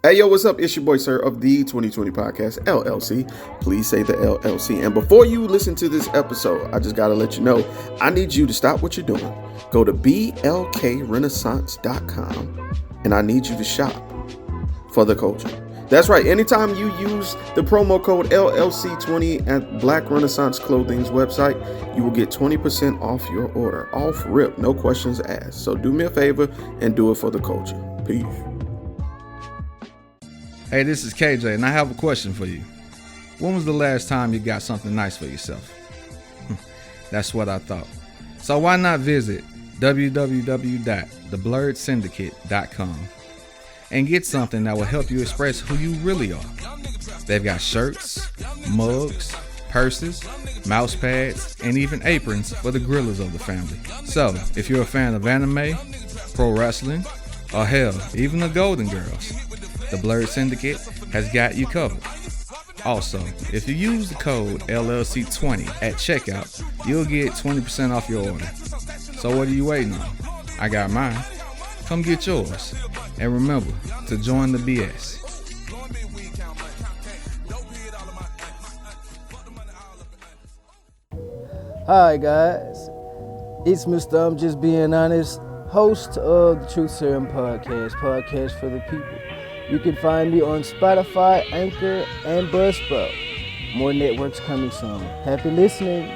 Hey, yo, what's up? It's your boy, Sir, of the 2020 Podcast, LLC. Please say the LLC. And before you listen to this episode, I just got to let you know, I need you to stop what you're doing. Go to blkrenaissance.com, and I need you to shop for the culture. That's right. Anytime you use the promo code LLC20 at Black Renaissance Clothing's website, you will get 20% off your order. Off rip, no questions asked. So do me a favor and do it for the culture. Peace. Hey, this is KJ, and I have a question for you. When was the last time you got something nice for yourself? That's what I thought. So why not visit www.theblerdsyndicate.com and get something that will help you express who you really are. They've got shirts, mugs, purses, mouse pads, and even aprons for the grillers of the family. So if you're a fan of anime, pro wrestling, or hell, even the Golden Girls, the Blerd Syndicate has got you covered. Also, if you use the code LLC20 at checkout, you'll get 20% off your order. So what are you waiting on? I got mine. Come get yours. And remember to join the BS. Hi guys, it's Mr. I'm Just Being Honest, host of the Truth Serum podcast for the people. You can find me on Spotify, Anchor, and Buzzsprout. More networks coming soon. Happy listening.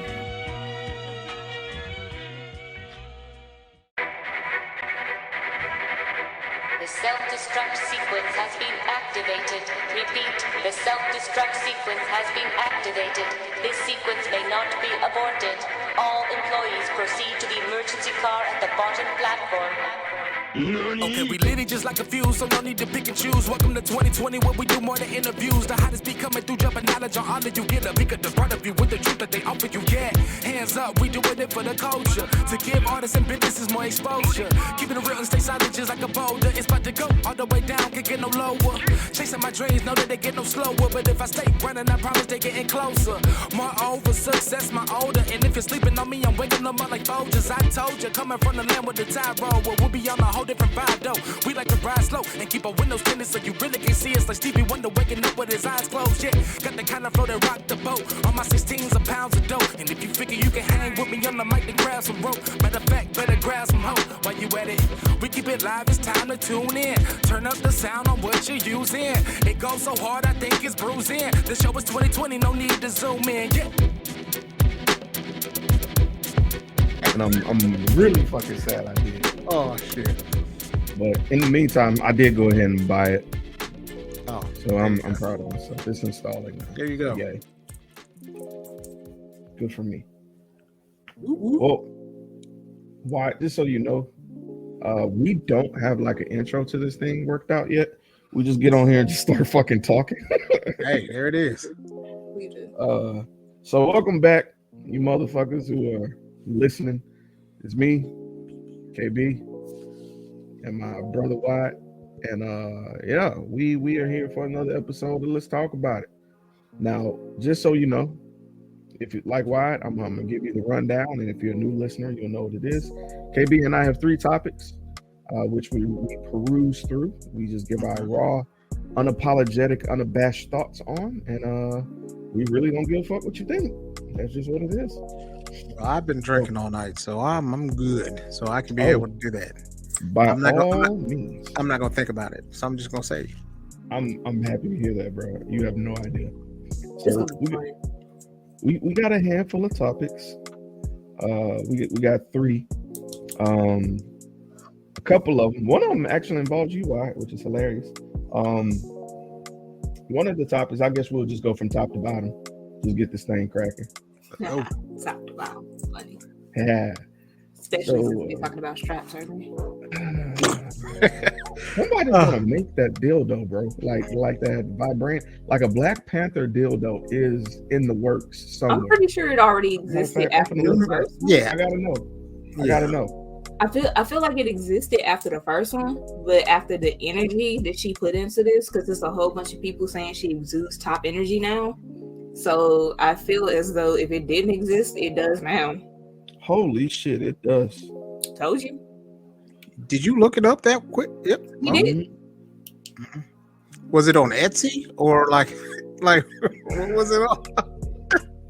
The self-destruct sequence has been activated. Repeat, the self-destruct sequence has been activated. This sequence may not be aborted. All employees proceed to the emergency car at the bottom platform. Okay, we lit it just like a fuse, so no need to pick and choose. Welcome to 2020, where we do more than interviews. The hottest be coming through, jumping knowledge on all that you get. A peek at the front of you with the truth that they offer you. Yeah, hands up, we doing it for the culture. To give artists and businesses more exposure. Keeping it real and stay silent just like a boulder. It's about to go all the way down, can't get no lower. Chasing my dreams, know that they get no slower. But if I stay running, I promise they getting closer. Moreover, success my older. And if you're sleeping on me, I'm waking them up like Folgers. I told you, coming from the land with the tide roll. Well, we'll be on a whole different vibe though. We like to ride slow and keep our windows tinted so you really can see us like Stevie Wonder waking up with his eyes closed. Yeah, got the kind of flow that rock the boat. On my 16s of pounds of dope. And if you figure you can hang with me on the mic, then grab some rope. Matter of fact, better grab some hope. While you at it, we keep it live, it's time to tune in. Turn up the sound on what you're using. It goes so hard, I think it's bruising. The show is 2020, no need to zoom in. Yeah. And I'm really fucking sad I did. Oh shit! But in the meantime, I did go ahead and buy it. Oh, so I'm proud of myself. It's installing now. There you go. Yay. Good for me. Well, why? Just so you know, we don't have like an intro to this thing worked out yet. We just get on here and just start fucking talking. Hey, there it is. We do. So welcome back, you motherfuckers who are listening. It's me, KB, and my brother Wyatt, and yeah, we are here for another episode, and let's talk about it. Now, just so you know, if you like Wyatt, I'm gonna give you the rundown, and if you're a new listener, you'll know what it is. KB and I have 3 topics, which we peruse through. We just give our raw, unapologetic, unabashed thoughts on, and we really don't give a fuck what you think. That's just what it is. Well, I've been drinking all night, so I'm good. So I can be able to do that. By I'm not all gonna, means. I'm not gonna think about it. So I'm just gonna say, I'm happy to hear that, bro. You have no idea. So we got a handful of topics. We got 3. A couple of them. One of them actually involves you, Wyatt, which is hilarious. One of the topics, I guess we'll just go from top to bottom. Just get this thing cracking. oh, Top to bottom. Funny. Yeah. Especially since we're talking about straps, aren't we? Somebody's gonna make that dildo, bro. Like that vibrant, like a Black Panther dildo is in the works somewhere. I'm pretty sure it already existed after the first one. yeah. I gotta know. I feel like it existed after the first one, but after the energy that she put into this, because there's a whole bunch of people saying she exudes top energy now. So I feel as though if it didn't exist, it does now. Holy shit, it does. Told you. Did you look it up that quick? Yep. You did. Was it on Etsy or like what was it on?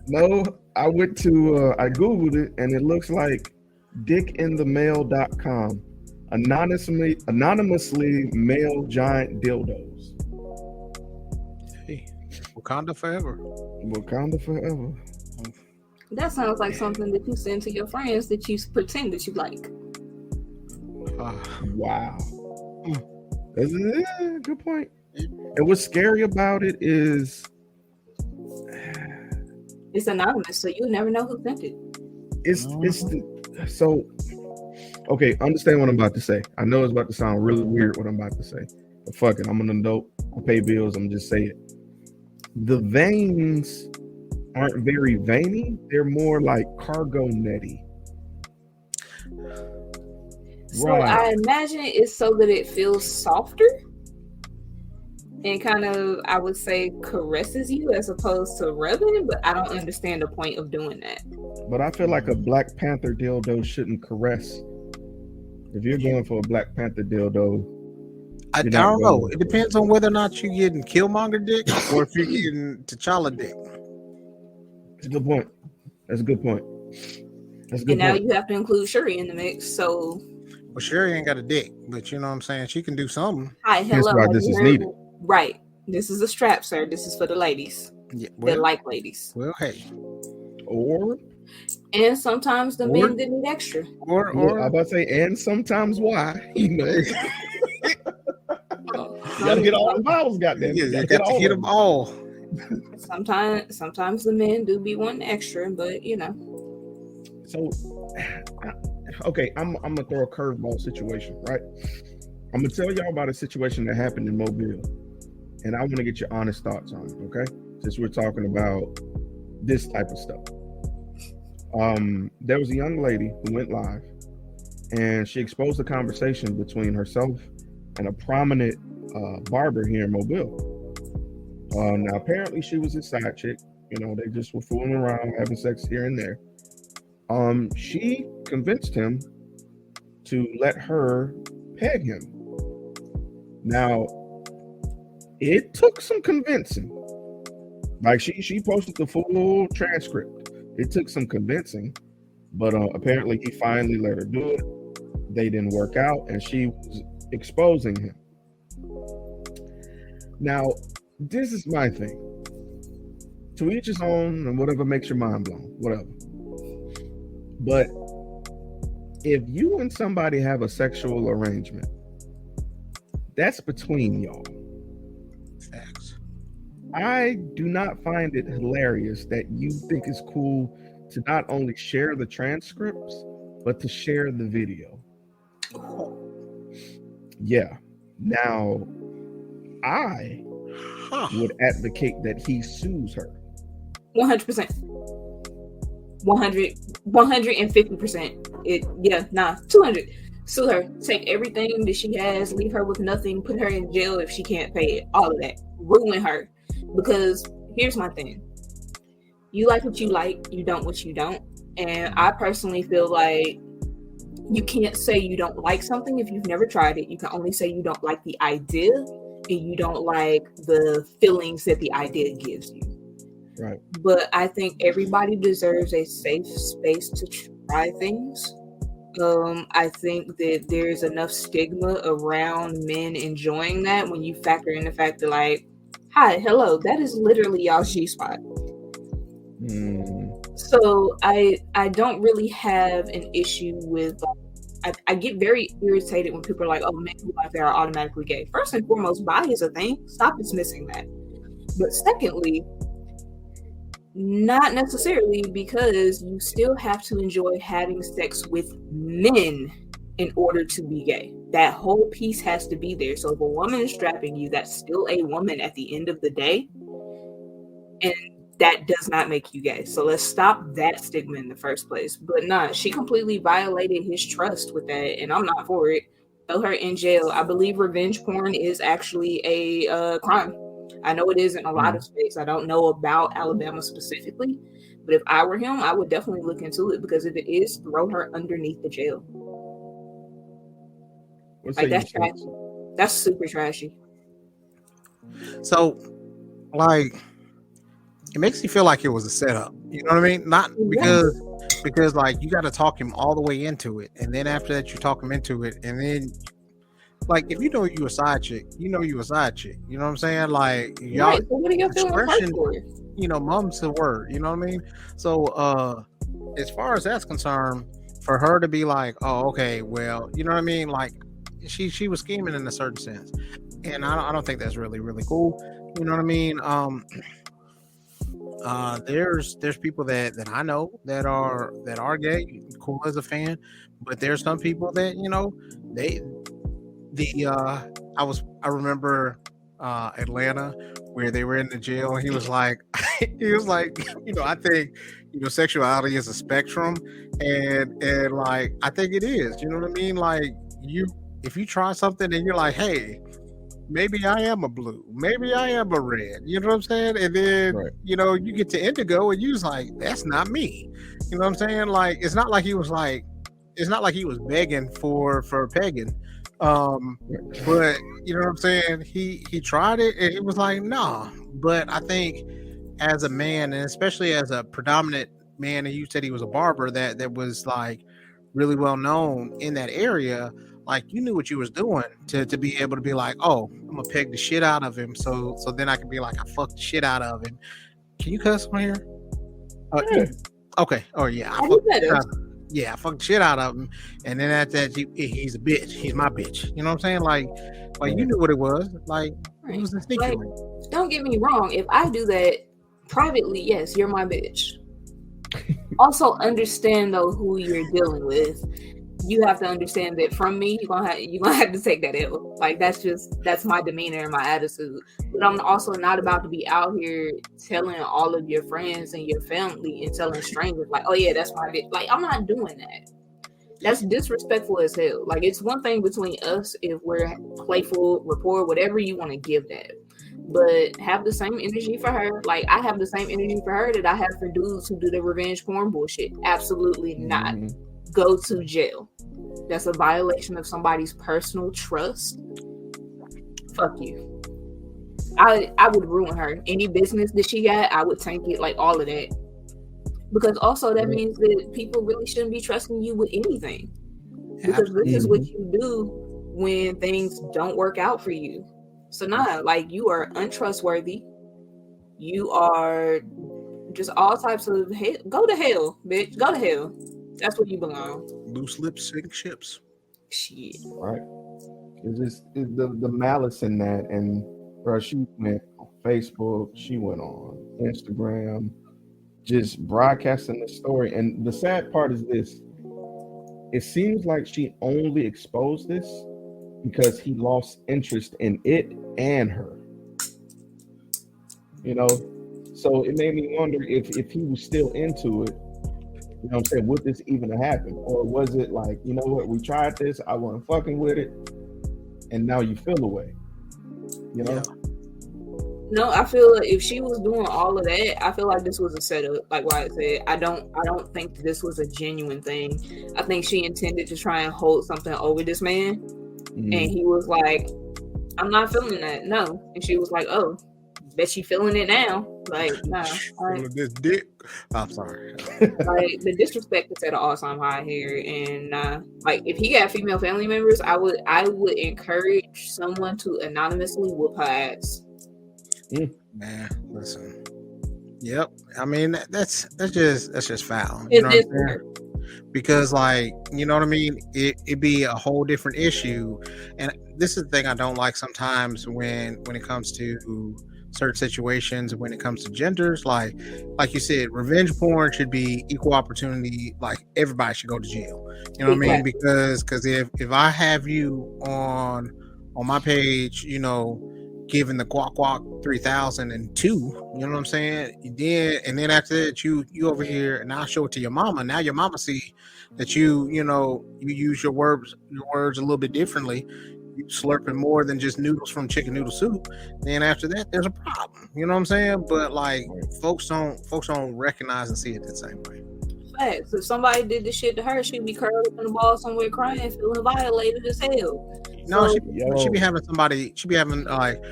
No, I went to I googled it and it looks like dickinthemail.com. Anonymously male giant dildos. Hey, Wakanda forever. Wakanda forever. That sounds like something that you send to your friends that you pretend that you like. Wow. That's a good point. And what's scary about it is it's anonymous, so you never know who sent it. So okay, understand what I'm about to say. I know it's about to sound really weird what I'm about to say, but fuck it, I'm an adult. I pay bills. I'm just saying it. The veins aren't very veiny. They're more like cargo netty. So I imagine it's so that it feels softer and kind of, I would say, caresses you as opposed to rubbing, but I don't understand the point of doing that. But I feel like a Black Panther dildo shouldn't caress. If you're going for a Black Panther dildo, I don't know. It depends on whether or not you're getting Killmonger dick or if you're getting T'Challa dick. That's a good point. That's a good point. And now you have to include Shuri in the mix, so... Well, Shuri ain't got a dick, but you know what I'm saying? She can do something. Hi, hello. That's why this is needed. Right. This is a strap, sir. This is for the ladies. Yeah, well, that like ladies. Well, hey. And sometimes the men didn't need extra. Or I'm about to say, and sometimes why? You know. You gotta get all the vowels, goddamn. You got to get them all. Sometimes the men do be wanting extra, but you know. So, okay, I'm gonna throw a curveball situation, right? I'm gonna tell y'all about a situation that happened in Mobile, and I want to get your honest thoughts on it, okay? Since we're talking about this type of stuff. There was a young lady who went live, and she exposed a conversation between herself and a prominent barber here in Mobile. Now, apparently, she was his side chick. You know, they just were fooling around, having sex here and there. She convinced him to let her peg him. Now, it took some convincing. Like she posted the full transcript. It took some convincing, but apparently he finally let her do it. They didn't work out, and she was exposing him. Now, this is my thing. To each his own, and whatever makes your mind blown, whatever. But if you and somebody have a sexual arrangement, that's between y'all. Facts. I do not find it hilarious that you think it's cool to not only share the transcripts, but to share the video. Yeah. Now, I would advocate that he sues her. 100%. 150%. 200. Sue her. Take everything that she has, leave her with nothing, put her in jail if she can't pay it. All of that. Ruin her. Because here's my thing. You like what you like, you don't what you don't. And I personally feel like you can't say you don't like something if you've never tried it. You can only say you don't like the idea and you don't like the feelings that the idea gives you. Right. But I think everybody deserves a safe space to try things. I think that there's enough stigma around men enjoying that when you factor in the fact that, like, hi, hello, that is literally y'all's G-spot. So I don't really have an issue with, I get very irritated when people are like, oh, men who like that are automatically gay. First and foremost, bi is a thing. Stop dismissing that. But secondly, not necessarily, because you still have to enjoy having sex with men in order to be gay. That whole piece has to be there. So if a woman is strapping you, that's still a woman at the end of the day. And that does not make you gay. So let's stop that stigma in the first place. But nah, she completely violated his trust with that, and I'm not for it. Throw her in jail. I believe revenge porn is actually a crime. I know it is in a lot of states. I don't know about Alabama specifically, but if I were him, I would definitely look into it, because if it is, throw her underneath the jail. Like, that's trashy. That's super trashy. So, like, it makes you feel like it was a setup. You know what I mean? Not because like you got to talk him all the way into it, and then after that you talk him into it, and then like if you know you a side chick, you know you a side chick. You know what I'm saying? Like y'all, Right. So what are your feelings for? you know, mum's the word. You know what I mean? So as far as that's concerned, for her to be like, oh, okay, well, you know what I mean? Like she was scheming in a certain sense, and I don't think that's really cool. You know what I mean? There's people that I know that are gay, cool as a fan, but there's some people that, you know, I remember Atlanta where they were in the jail, and he was like you know, I think, you know, sexuality is a spectrum, and like I think it is, you know what I mean? Like if you try something and you're like, hey, maybe I am a blue, maybe I am a red, you know what I'm saying? And then, you know, you get to indigo and you was like, that's not me. You know what I'm saying? Like, it's not like he was begging for Pagan. But you know what I'm saying? He tried it and he was like, nah. But I think as a man, and especially as a predominant man, and you said he was a barber that was like really well known in that area, like you knew what you was doing to be able to be like, oh, I'm gonna peg the shit out of him, so then I can be like, I fucked the shit out of him. Can you cuss on here? Okay. Oh yeah, I fucked the shit out of him, and then after that, he's a bitch. He's my bitch. You know what I'm saying? Like you knew what it was. Like it was instinctively. Like, don't get me wrong. If I do that privately, yes, you're my bitch. Also, understand though who you're dealing with. You have to understand that from me, you're gonna have to take that L. Like that's my demeanor and my attitude. But I'm also not about to be out here telling all of your friends and your family and telling strangers like, oh yeah, that's my bitch. Like I'm not doing that. That's disrespectful as hell. Like it's one thing between us if we're playful, rapport, whatever you want to give that. But have the same energy for her. Like I have the same energy for her that I have for dudes who do the revenge porn bullshit. Absolutely not. Go to jail. That's a violation of somebody's personal trust. Fuck you. I would ruin her. Any business that she got, I would tank it, like all of that. Because also that means that people really shouldn't be trusting you with anything. Because this is what you do when things don't work out for you. So like you are untrustworthy. You are just all types of hell. Go to hell, bitch. Go to hell. That's where you belong. Loose lips sink ships. Shit. Right. It's the malice in that, and bro, she went on Facebook, she went on Instagram, just broadcasting the story. And the sad part is this: it seems like she only exposed this because he lost interest in it and her. You know, so it made me wonder if he was still into it. You know what I'm saying? Would this even happen? Or was it like, you know what, we tried this, I wasn't fucking with it, and now you feel away. You know? Yeah. No, I feel like if she was doing all of that, I feel like this was a setup. Like Wyatt said, I don't think this was a genuine thing. I think she intended to try and hold something over this man. And he was like, I'm not feeling that. No. And she was like, oh, bet she feeling it now. Like, nah. Feeling this dick. I'm sorry. Like, the disrespect is at an all-time high here. And like, if he got female family members, I would encourage someone to anonymously whoop her ass. Man, listen. Yep. I mean, that's just foul. You know what I'm saying? Because, like, you know what I mean? It'd be a whole different issue. And this is the thing I don't like sometimes when it comes to certain situations, when it comes to genders, like you said, revenge porn should be equal opportunity. Like everybody should go to jail. You know what I mean? Because if I have you on my page, you know, giving the guac 3002, you know what I'm saying? And then after that, you over here, and I'll show it to your mama. Now your mama see that you use your words a little bit differently. You slurping more than just noodles from chicken noodle soup. Then after that, there's a problem. You know what I'm saying? But like, folks don't recognize and see it the same way. Facts. If somebody did this shit to her, she'd be curled up in the ball somewhere crying, feeling violated as hell. No, So- she be having somebody. She be having like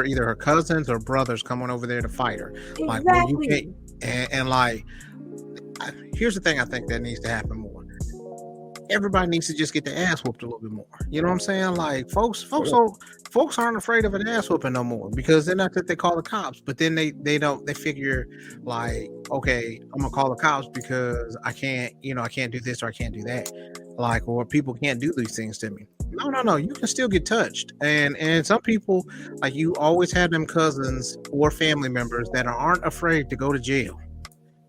either her cousins or brothers coming over there to fight her. Like where you Exactly. can't, and like, here's the thing. I think that needs to happen more. Everybody needs to just get their ass whooped a little bit more. You know what I'm saying? Like folks aren't afraid of an ass whooping no more because they're not that they call the cops, but then they figure like, okay, I'm gonna call the cops because I can't do this or I can't do that, like, or people can't do these things to me. No, you can still get touched, and some people, like, you always have them cousins or family members that aren't afraid to go to jail.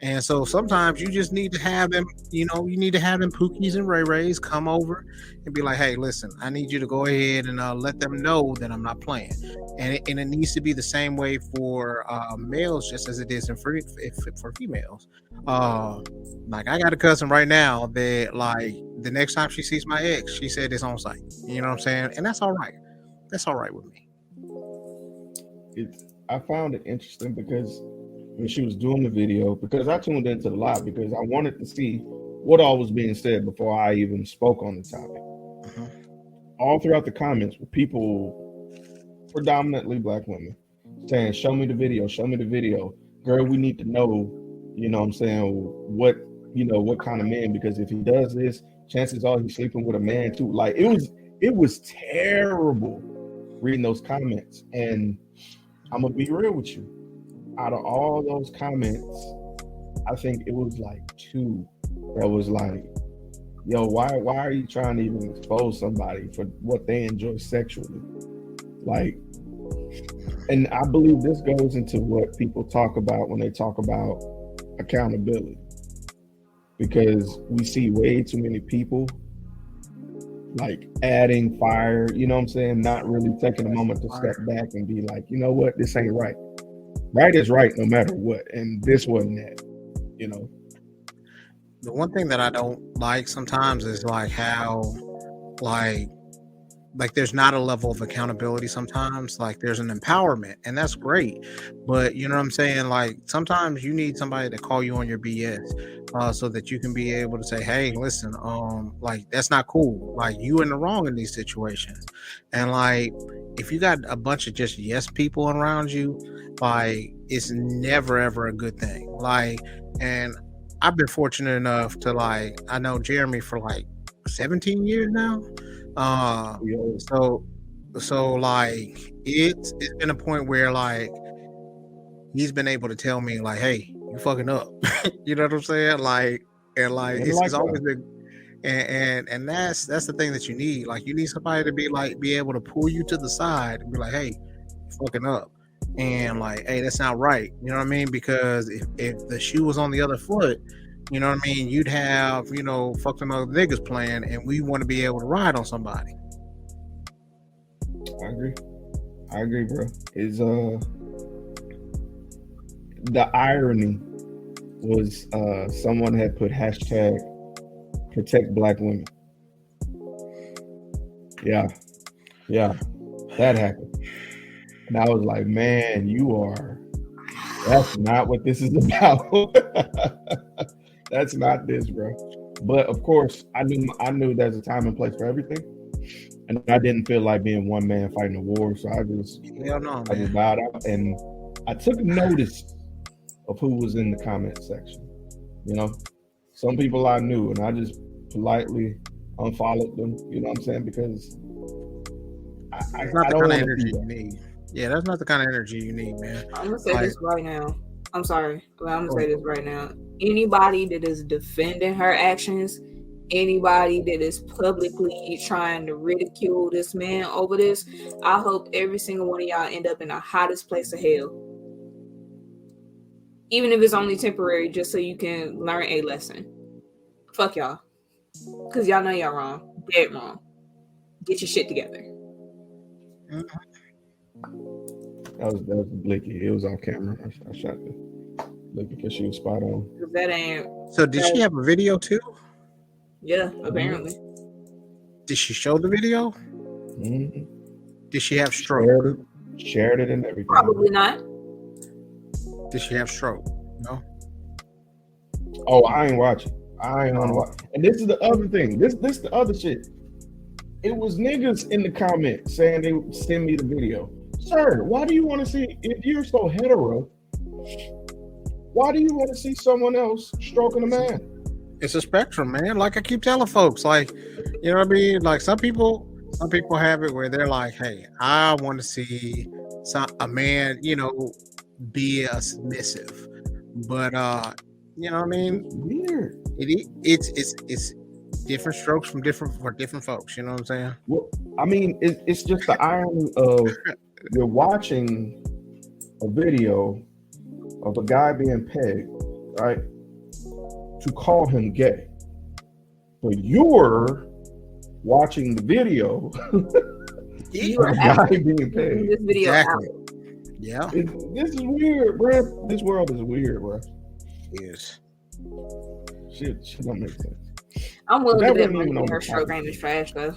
And so sometimes you just need to have them, you need to have them Pookies and Ray Rays come over and be like, hey, listen, I need you to go ahead and let them know that I'm not playing. And it needs to be the same way for males just as it is for females. Like, I got a cousin right now that, like, the next time she sees my ex, she said it's on site. You know what I'm saying? And that's all right. That's all right with me. I found it interesting because when she was doing the video, because I tuned into the live because I wanted to see what all was being said before I even spoke on the topic. All throughout the comments were people, predominantly black women, saying, show me the video. Girl, we need to know, you know what I'm saying, what kind of man, because if he does this, chances are he's sleeping with a man too. Like, it was terrible reading those comments. And I'm gonna be real with you. Out of all those comments, I think it was like 2 that was like, yo, why are you trying to even expose somebody for what they enjoy sexually? Like, and I believe this goes into what people talk about when they talk about accountability, because we see way too many people like adding fire, you know what I'm saying, not really taking a moment to step back and be like, you know what, this ain't right. Right is right no matter what, and this wasn't that, you know. The one thing that I don't like sometimes is like how like there's not a level of accountability sometimes. Like, there's an empowerment, and that's great, but you know what I'm saying, like, sometimes you need somebody to call you on your BS so that you can be able to say, hey, listen, like, that's not cool, like, you in the wrong in these situations. And like, if you got a bunch of just yes people around you, like, it's never ever a good thing. Like, and I've been fortunate enough to, like, I know Jeremy for like 17 years now. So like, it's been a point where, like, he's been able to tell me, like, hey, you fucking up. You know what I'm saying? Like, and like, it's always been, and that's the thing that you need. Like, you need somebody to be able to pull you to the side and be like, hey, you fucking up. And like, hey, that's not right. You know what I mean? Because if the shoe was on the other foot, you know what I mean, you'd have, fuck them other niggas playing, and we want to be able to ride on somebody. I agree, bro. Is the irony was someone had put hashtag protect black women. Yeah, that happened. And I was like, man, that's not what this is about. That's not this, bro. But of course, I knew there's a time and place for everything. And I didn't feel like being one man fighting a war. So I just bowed out, and I took notice of who was in the comment section. You know, some people I knew, and I just politely unfollowed them. You know what I'm saying? Because I not the don't kind of want energy you need. Yeah, that's not the kind of energy you need, man. I'm gonna say this right now. I'm sorry, but I'm gonna say this right now. Anybody that is defending her actions, anybody that is publicly trying to ridicule this man over this, I hope every single one of y'all end up in the hottest place of hell. Even if it's only temporary, just so you can learn a lesson. Fuck y'all. Because y'all know y'all wrong. Dead wrong. Get your shit together. That was Blicky. It was on camera. I shot the Blicky because she was spot on. That ain't. So did she have a video too? Yeah, apparently. Did she show the video? Mm-hmm. Did she have stroke? Shared it and everything. Probably not. Did she have stroke? No. Oh, I ain't watching. I ain't on watch. And this is the other thing. This the other shit. it was niggas in the comments saying they would send me the video. Sir, why do you want to see, if you're so hetero, why do you want to see someone else stroking a man? It's a spectrum, man. Like I keep telling folks, like, you know what I mean? Like some people have it where they're like, hey, I want to see a man, you know, be a submissive. But you know what I mean? It's weird. It's different strokes for different folks, you know what I'm saying? Well, I mean, it's just the irony of you're watching a video of a guy being pegged, right? To call him gay. But you're watching the video You are of a guy being pegged. this video Exactly. out. Yeah. This is weird, bro. This world is weird, bro. Yes. Shit don't make sense. I'm willing That to bet wasn't even money on the her stroke game is trash though.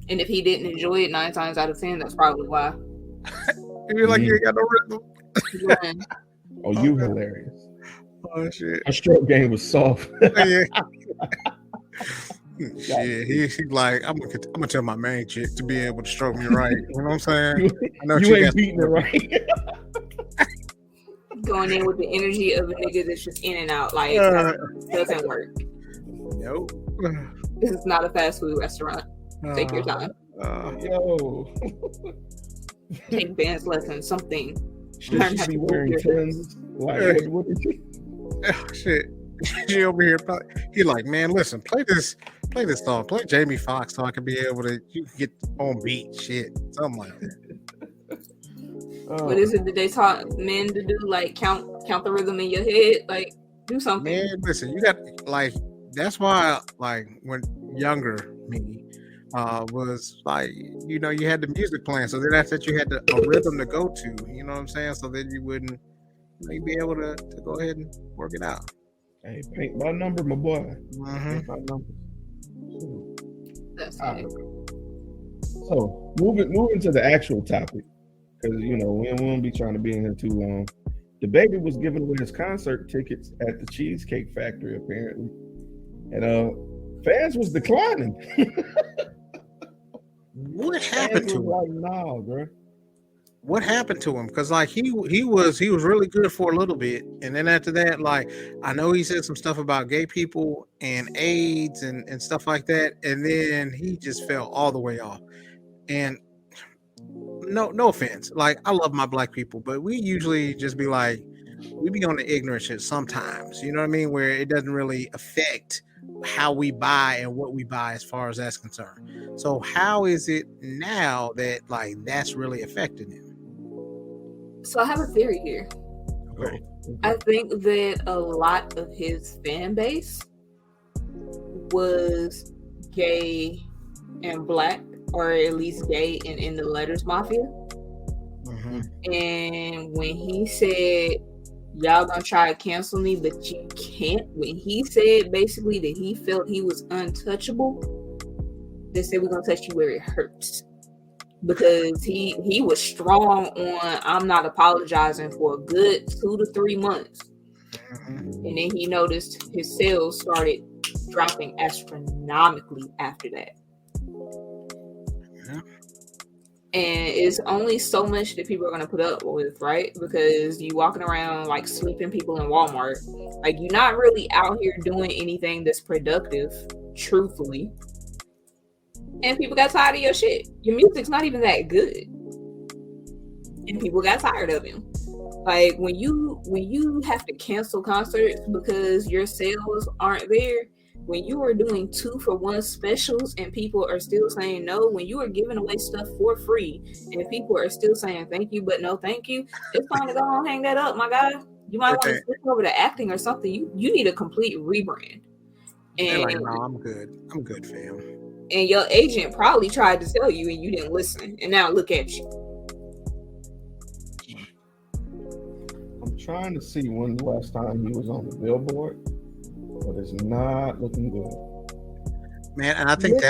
And if he didn't enjoy it 9 times out of 10, that's probably why. You're like, you ain't got no rhythm. Yeah. Oh, you hilarious. Oh shit. Her stroke game was soft. Yeah. Shit, he's like, I'm gonna tell my main chick to be able to stroke me right. You know what I'm saying? I know You she ain't beating it right. Going in with the energy of a nigga that's just in and out, like doesn't work. Nope. This is not a fast food restaurant. Take your time. Yo. Take dance lessons, something. Should Learn she how be to move wearing your Timbs? Like, what did she? Oh, shit. She over here. He like, man, listen, play this song. Play Jamie Foxx so I can be able to get on beat. Shit, something like that. What is it that they taught men to do? Like count the rhythm in your head. Like do something. Man, listen, you got like that's why like when younger me was like, you know, you had the music playing, so then that's that you had a rhythm to go to. You know what I'm saying? So then you wouldn't you'd be able to go ahead and work it out. Hey, paint by number, my boy. Mm-hmm. Paint by number. That's Right. it. So moving to the actual topic, because you know we won't be trying to be in here too long. DaBaby was giving away his concert tickets at the Cheesecake Factory apparently, and fans was declining. What happened to him? Like, nah, bro. What happened to him? Because like he was really good for a little bit, and then after that, like I know he said some stuff about gay people and AIDS and stuff like that, and then he just fell all the way off. And no offense, like I love my black people, but we usually just be like we be on the ignorant shit sometimes. You know what I mean? Where it doesn't really affect how we buy and what we buy as far as that's concerned. So how is it now that like that's really affecting him? So I have a theory here. Okay. I think that a lot of his fan base was gay and black, or at least gay and in the letters mafia. Mm-hmm. And when he said, y'all gonna try to cancel me, but you can't, when he said basically that he felt he was untouchable, they said we're gonna touch you where it hurts. Because he was strong on I'm not apologizing for a good 2 to 3 months. Mm-hmm. And then he noticed his sales started dropping astronomically after that. Yeah. And it's only so much that people are going to put up with, right? Because you walking around like sweeping people in Walmart. Like you're not really out here doing anything that's productive, truthfully. And people got tired of your shit. Your music's not even that good. And people got tired of him. Like when you have to cancel concerts because your sales aren't there, when you are doing 2-for-1 specials and people are still saying no, when you are giving away stuff for free and people are still saying thank you but no thank you, it's time to go on hang that up, my guy. You might want to switch over to acting or something. You need a complete rebrand. And like, no, I'm good, fam. And your agent probably tried to tell you and you didn't listen. And now look at you. I'm trying to see when the last time he was on the billboard, but it's not looking good. Man, and I think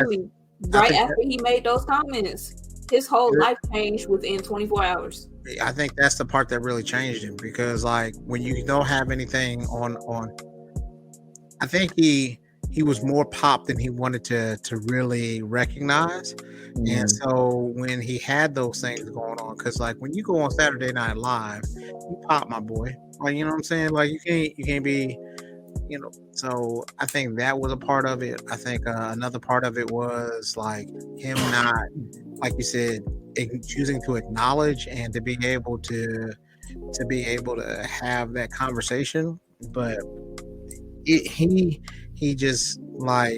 right after he made those comments, his whole life changed within 24 hours. I think that's the part that really changed him, because like when you don't have anything on I think he he was more pop than he wanted to really recognize. And so when he had those things going on, because like when you go on Saturday Night Live, you pop, my boy. Like, you know what I'm saying? Like you can't be, you know. So I think that was a part of it. I think another part of it was like him not, like you said, choosing to acknowledge and to be able to have that conversation. But he just like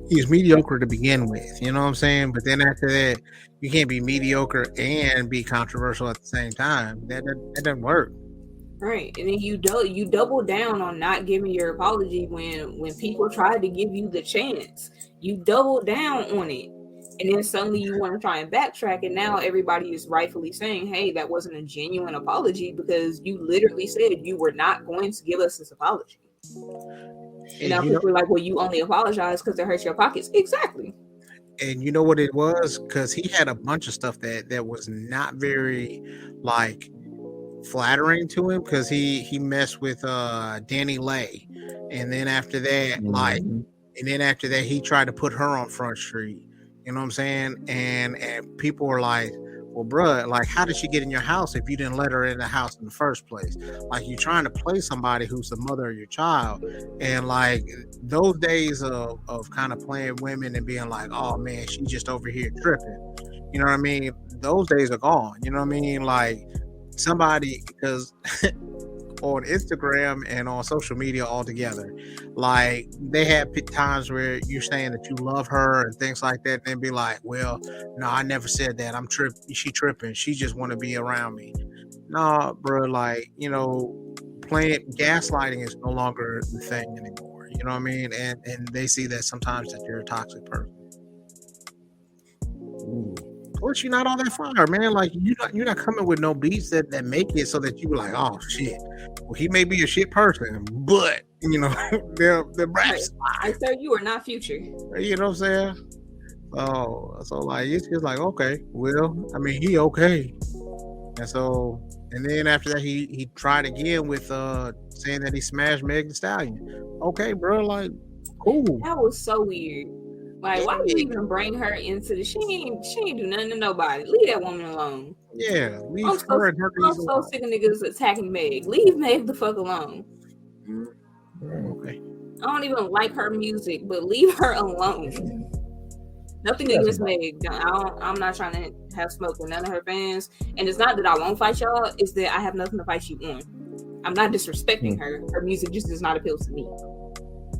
he was mediocre to begin with, you know what I'm saying? But then after that, you can't be mediocre and be controversial at the same time. That doesn't work. Right, and then you double down on not giving your apology when people tried to give you the chance. You double down on it, and then suddenly you want to try and backtrack, and now everybody is rightfully saying, "Hey, that wasn't a genuine apology because you literally said you were not going to give us this apology." And now people are like, "Well, you only apologize because it hurts your pockets." Exactly. And you know what it was? Because he had a bunch of stuff that was not very like flattering to him, because he messed with Danny Lay, and then after that he tried to put her on Front Street. You know what I'm saying? And people were like, well, bruh, like, how did she get in your house if you didn't let her in the house in the first place? Like, you're trying to play somebody who's the mother of your child. And like those days of kind of playing women and being like, oh man, she just over here tripping. You know what I mean? Those days are gone. You know what I mean? Like somebody, because on Instagram and on social media altogether, like they have times where you're saying that you love her and things like that, and then be like, well, no, I never said that. I'm tripping. She tripping. She just want to be around me. Nah, bro, like, you know, playing gaslighting is no longer the thing anymore. You know what I mean? And they see that sometimes that you're a toxic person. Of course, you're not all that fire, man. Like you're not coming with no beats that make it so that you were like, oh shit. Well, he may be a shit person, but you know, the raps. I said you are not Future. You know what I'm saying? So like it's just like, okay, well, I mean, he okay. And then after that, he tried again with saying that he smashed Meg Thee Stallion. Okay, bro, like cool. That was so weird. Like, why do you even bring her into the? She ain't do nothing to nobody. Leave that woman alone. Yeah, leave I'm so sick of niggas attacking Meg. Leave Meg the fuck alone. Okay. I don't even like her music, but leave her alone. Nothing against Meg. I'm not trying to have smoke with none of her fans. And it's not that I won't fight y'all. It's that I have nothing to fight you on. I'm not disrespecting her. Her music just does not appeal to me.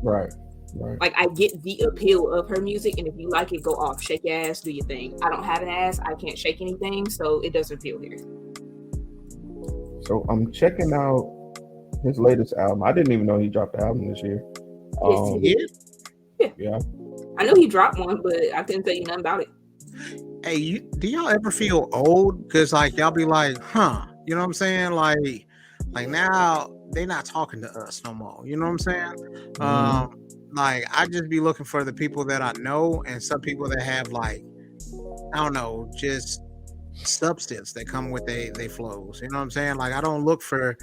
Right. Like, I get the appeal of her music, and if you like it, go off, shake your ass, do your thing. I don't have an ass, I can't shake anything, so it doesn't appeal here. So I'm checking out his latest album. I didn't even know he dropped the album this year. Yes, he did. Yeah. I know he dropped one, but I couldn't tell you nothing about it. Hey, do y'all ever feel old? Because like y'all be like, huh? You know what I'm saying? Like now they not talking to us no more. You know what I'm saying? Like I just be looking for the people that I know, and some people that have like, I don't know, just substance that come with they flows. You know what I'm saying? Like I don't look for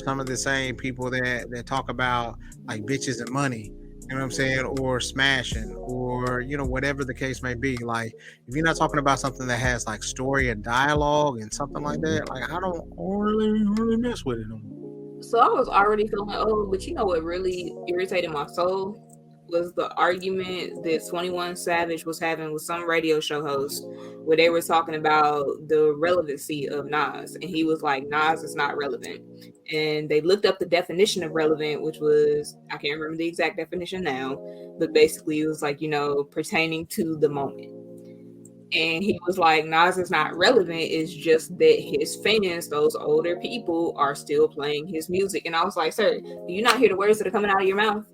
some of the same people that talk about like bitches and money. You know what I'm saying? Or smashing, or you know, whatever the case may be. Like if you're not talking about something that has like story and dialogue and something like that, like I don't really mess with it no more. So I was already feeling old, but you know what really irritated my soul was the argument that 21 Savage was having with some radio show host, where they were talking about the relevancy of Nas, and he was like, Nas is not relevant. And they looked up the definition of relevant, which was, I can't remember the exact definition now, but basically it was like, you know, pertaining to the moment. And he was like, Nas is not relevant. It's just that his fans, those older people, are still playing his music. And I was like, sir, do you not hear the words that are coming out of your mouth?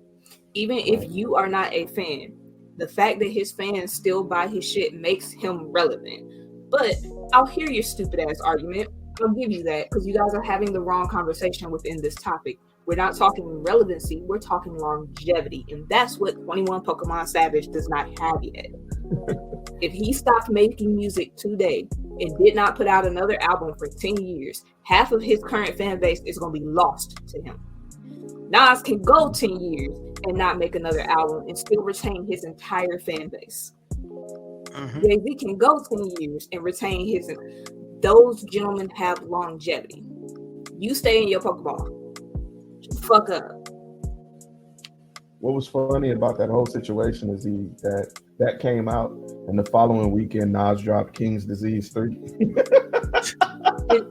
Even if you are not a fan, the fact that his fans still buy his shit makes him relevant. But I'll hear your stupid ass argument. I'll give you that, because you guys are having the wrong conversation within this topic. We're not talking relevancy, we're talking longevity. And that's what 21 Pokemon Savage does not have yet. If he stopped making music today and did not put out another album for 10 years, half of his current fan base is going to be lost to him. Nas can go 10 years and not make another album and still retain his entire fan base. Jay-Z can go 10 years and retain his. Those gentlemen have longevity. You stay in your Pokeball. Fuck up. What was funny about that whole situation is that came out, and the following weekend Nas dropped King's Disease 3.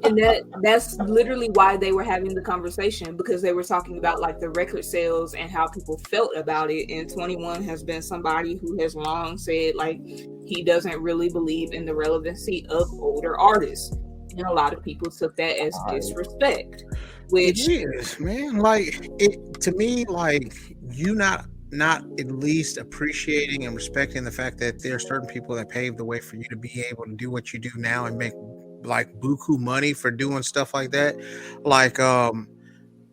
and that's literally why they were having the conversation, because they were talking about like the record sales and how people felt about it. And 21 has been somebody who has long said like he doesn't really believe in the relevancy of older artists, and a lot of people took that as disrespect. Which it is, man, like it to me, like you not at least appreciating and respecting the fact that there are certain people that paved the way for you to be able to do what you do now and make like buku money for doing stuff like that. Like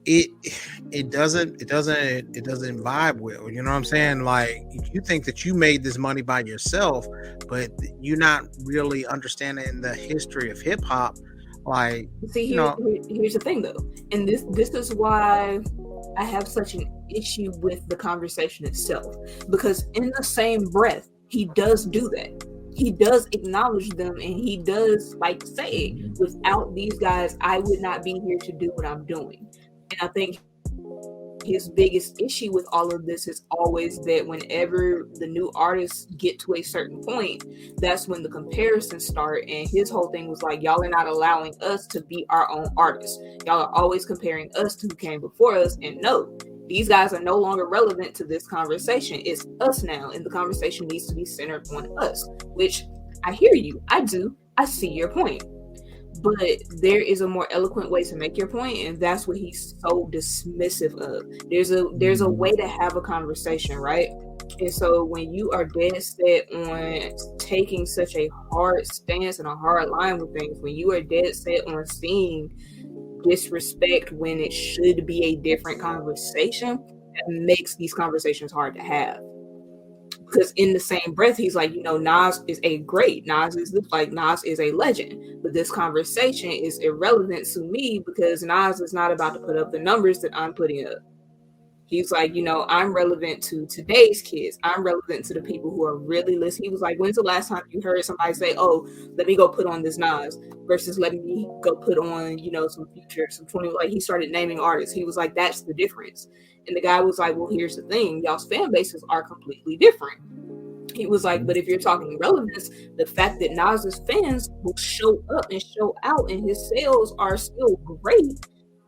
it doesn't vibe well, you know what I'm saying? Like you think that you made this money by yourself, but you're not really understanding the history of hip hop. Like, see, here's the thing though, and this is why I have such an issue with the conversation itself, because in the same breath he does do that. He does acknowledge them, and he does like say, without these guys I would not be here to do what I'm doing. And I think his biggest issue with all of this is always that whenever the new artists get to a certain point, that's when the comparisons start. And his whole thing was like, y'all are not allowing us to be our own artists. Y'all are always comparing us to who came before us. And no, these guys are no longer relevant to this conversation. It's us now, and the conversation needs to be centered on us, which I hear you. I do. I see your point. But there is a more eloquent way to make your point, and that's what he's so dismissive of. There's a way to have a conversation, right? And so when you are dead set on taking such a hard stance and a hard line with things, when you are dead set on seeing disrespect when it should be a different conversation, that makes these conversations hard to have. Because in the same breath, he's like, Nas is a great. Nas is a legend. But this conversation is irrelevant to me because Nas is not about to put up the numbers that I'm putting up. He's like, I'm relevant to today's kids. I'm relevant to the people who are really listening. He was like, when's the last time you heard somebody say, oh, let me go put on this Nas versus let me go put on, some Future, some 20. Like he started naming artists. He was like, that's the difference. And the guy was like, well, here's the thing. Y'all's fan bases are completely different. He was like, but if you're talking relevance, the fact that Nas's fans will show up and show out and his sales are still great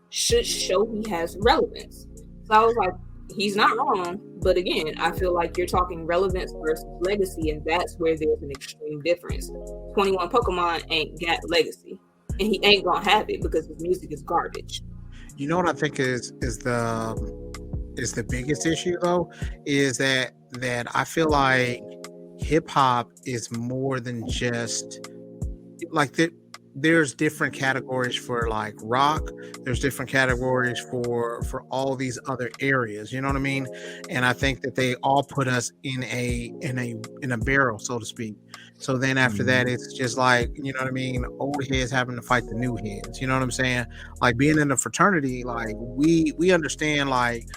should show he has relevance. So I was like, he's not wrong. But again, I feel like you're talking relevance versus legacy, and that's where there's an extreme difference. 21 Pokemon ain't got legacy, and he ain't gonna have it because his music is garbage. You know what I think is the biggest issue though, is that I feel like hip hop is more than just like there's different categories for like rock, there's different categories for all these other areas, you know what I mean? And I think that they all put us in a barrel, so to speak. So then after that, it's just like, you know what I mean, old heads having to fight the new heads, you know what I'm saying? Like being in a fraternity, like we understand like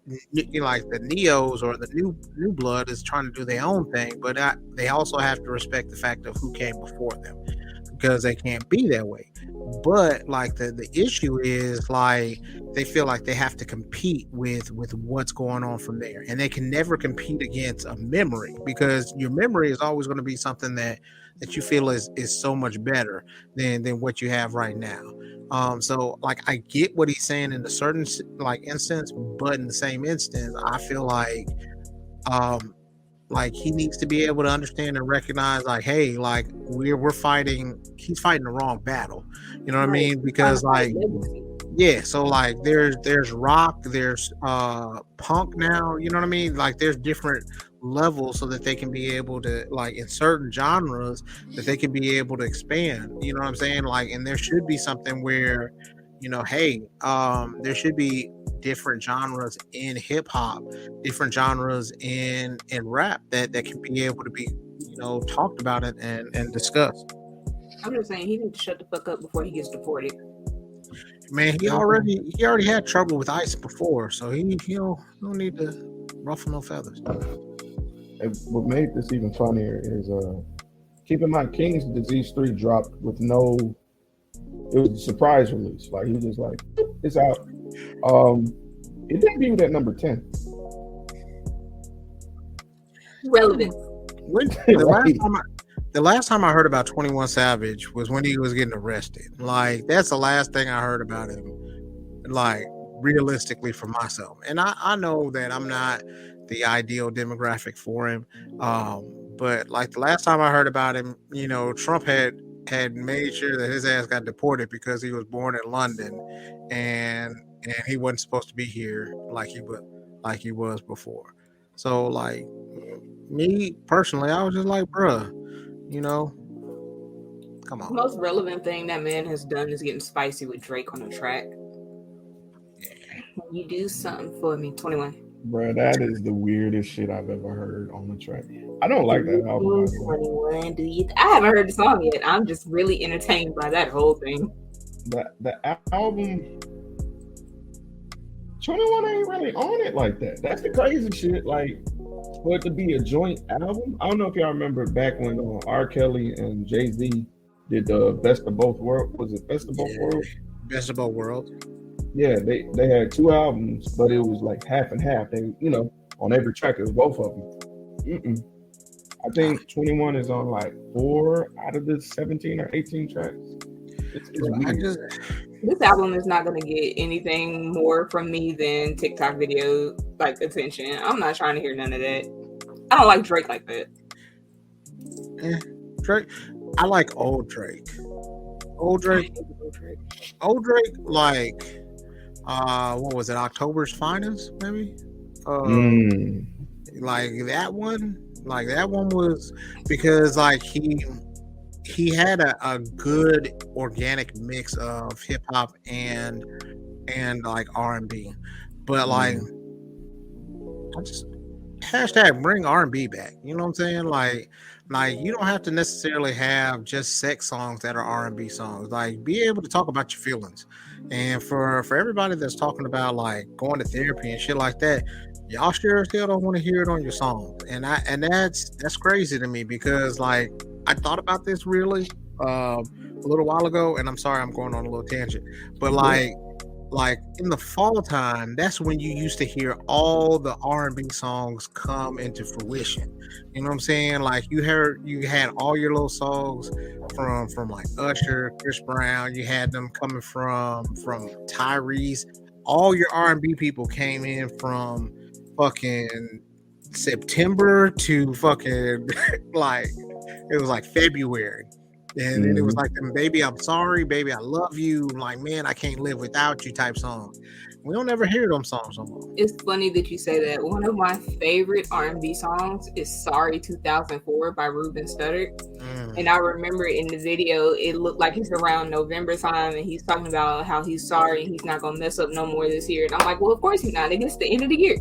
the neos or the new blood is trying to do their own thing, but they also have to respect the fact of who came before them, because they can't be that way. But like the issue is like they feel like they have to compete with what's going on from there, and they can never compete against a memory, because your memory is always going to be something that you feel is so much better than what you have right now. So like I get what he's saying in a certain like instance, but in the same instance, I feel like he needs to be able to understand and recognize like, hey, like he's fighting the wrong battle. You know what I mean? Because like, yeah, so like there's rock, there's punk now, you know what I mean? Like there's different levels so that they can be able to, like in certain genres, that they can be able to expand, you know what I'm saying? Like, and there should be something where, hey, there should be different genres in hip hop, different genres in rap that can be able to be, talked about and discussed. I'm just saying he needs to shut the fuck up before he gets deported. Man, he already had trouble with ice before, so he don't need to ruffle no feathers. And what made this even funnier is keep in mind King's Disease 3 dropped with no, it was a surprise release. Like he was just like, it's out. It debuted at number 10. Relevant. The last time I heard about 21 Savage was when he was getting arrested. Like that's the last thing I heard about him. Like realistically for myself, and I know that I'm not the ideal demographic for him. But like the last time I heard about him, you know, Trump had made sure that his ass got deported because he was born in London, and he wasn't supposed to be here like he was before. So like me personally, I was just like, bruh, you know, come The on. most relevant thing that man has done is getting spicy with Drake on the track. Can you do something for me, 21? Bro, that is the weirdest shit I've ever heard on the track. I don't like that album. 21, do you? I haven't heard the song yet. I'm just really entertained by that whole thing. The album 21 ain't really on it like that. That's the crazy shit. Like for it to be a joint album. I don't know if y'all remember back when R. Kelly and Jay-Z did the Best of Both Worlds. Was it Best of Both Worlds? Best of both worlds. Yeah, they had two albums, but it was like half and half. They, you know, on every track it was both of them. I think 21 is on like 4 out of the 17 or 18 tracks. It's weird. This album is not going to get anything more from me than TikTok video like attention. I'm not trying to hear none of that. I don't like Drake like that. Drake, I like old Drake. Old Drake, like what was it? October's Finest, maybe. Like that one. Like that one was because like he had a good organic mix of hip hop and like R&B, but like I just hashtag bring R&B back. You know what I'm saying? Like you don't have to necessarily have just sex songs that are R&B songs. Like be able to talk about your feelings. And for everybody that's talking about like going to therapy and shit like that, y'all sure as hell don't want to hear it on your song. And that's crazy to me because like I thought about this really a little while ago, and I'm sorry I'm going on a little tangent, but like in the fall time, that's when you used to hear all the R&B songs come into fruition. You know what I'm saying? Like you had all your little songs from like Usher, Chris Brown. You had them coming from Tyrese. All your R&B people came in from fucking September to fucking like it was like February. And then it was like, baby, I'm sorry, baby, I love you. Like, man, I can't live without you type song. We don't ever hear them songs no more. It's funny that you say that. One of my favorite R&B songs is Sorry 2004 by Ruben Studdard. And I remember in the video, it looked like it's around November time and he's talking about how he's sorry and he's not going to mess up no more this year. And I'm like, well, of course he's not. It's the end of the year.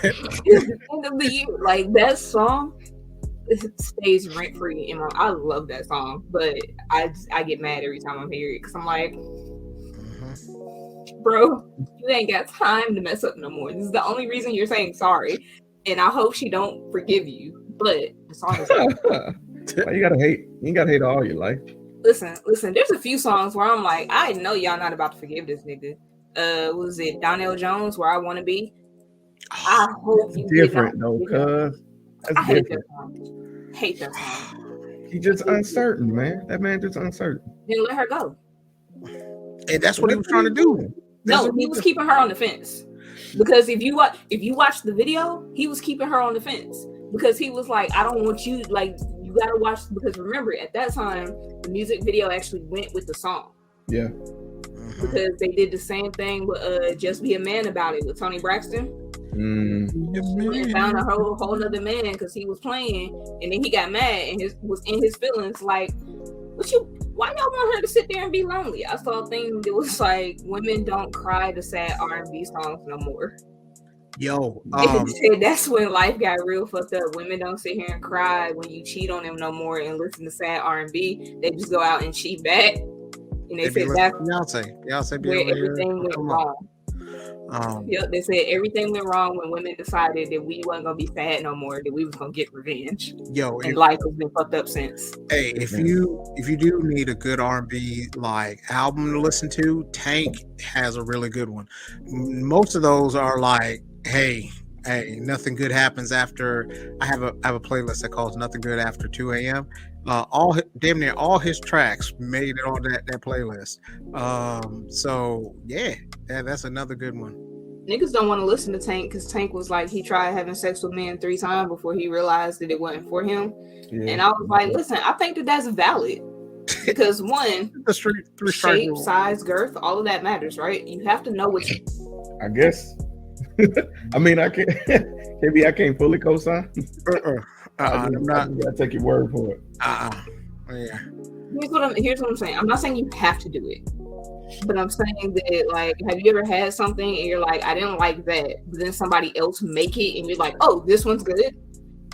It's the end of the year. Like that song, it stays rent free in my. I love that song, but I get mad every time I hear it because I'm like, bro, you ain't got time to mess up no more. This is the only reason you're saying sorry, and I hope she don't forgive you. But the song is you gotta hate. You ain't gotta hate all your life. Listen. There's a few songs where I'm like, I know y'all not about to forgive this nigga. Was it Donnell Jones, Where I Want to Be? I hope you different though, cuz. I hate that song. Hate that song. He just uncertain, man. That man just uncertain. Then let her go. And that's what he was trying to do. No, he was keeping her on the fence. Because if you watch the video, he was keeping her on the fence. Because he was like, I don't want you, like, you gotta watch, because remember, at that time, the music video actually went with the song. Yeah. Because they did the same thing with Just Be a Man About It with Tony Braxton. And found a whole other man because he was playing, and then he got mad and was in his feelings. Like, why y'all want her to sit there and be lonely? I saw a thing that was like, women don't cry to sad R&B songs no more. Yo, said that's when life got real fucked up. Women don't sit here and cry when you cheat on them no more and listen to sad R&B. They just go out and cheat back. And And they said that's Beyonce be where over here. everything went wrong. Yep, they said everything went wrong when women decided that we wasn't gonna be fat no more, that we was gonna get revenge. And life has been fucked up since. Hey, if you do need a good R&B like album to listen to, Tank has a really good one. Most of those are like, hey, nothing good happens after. I have a playlist that calls "Nothing Good After 2 a.m." Damn near all his tracks made it on that playlist. So yeah, that's another good one. Niggas don't want to listen to Tank because Tank was like, he tried having sex with men 3 times before he realized that it wasn't for him. Yeah. And I was like, listen, I think that's valid because one, the shape, size, girth, all of that matters, right? You have to know what you. I guess. I mean, I can't. Maybe I can't fully co-sign. I'm not. You gotta take your word for it. Yeah. Here's what I'm saying. I'm not saying you have to do it, but I'm saying that, like, have you ever had something and you're like, I didn't like that, but then somebody else make it and you're like, oh, this one's good.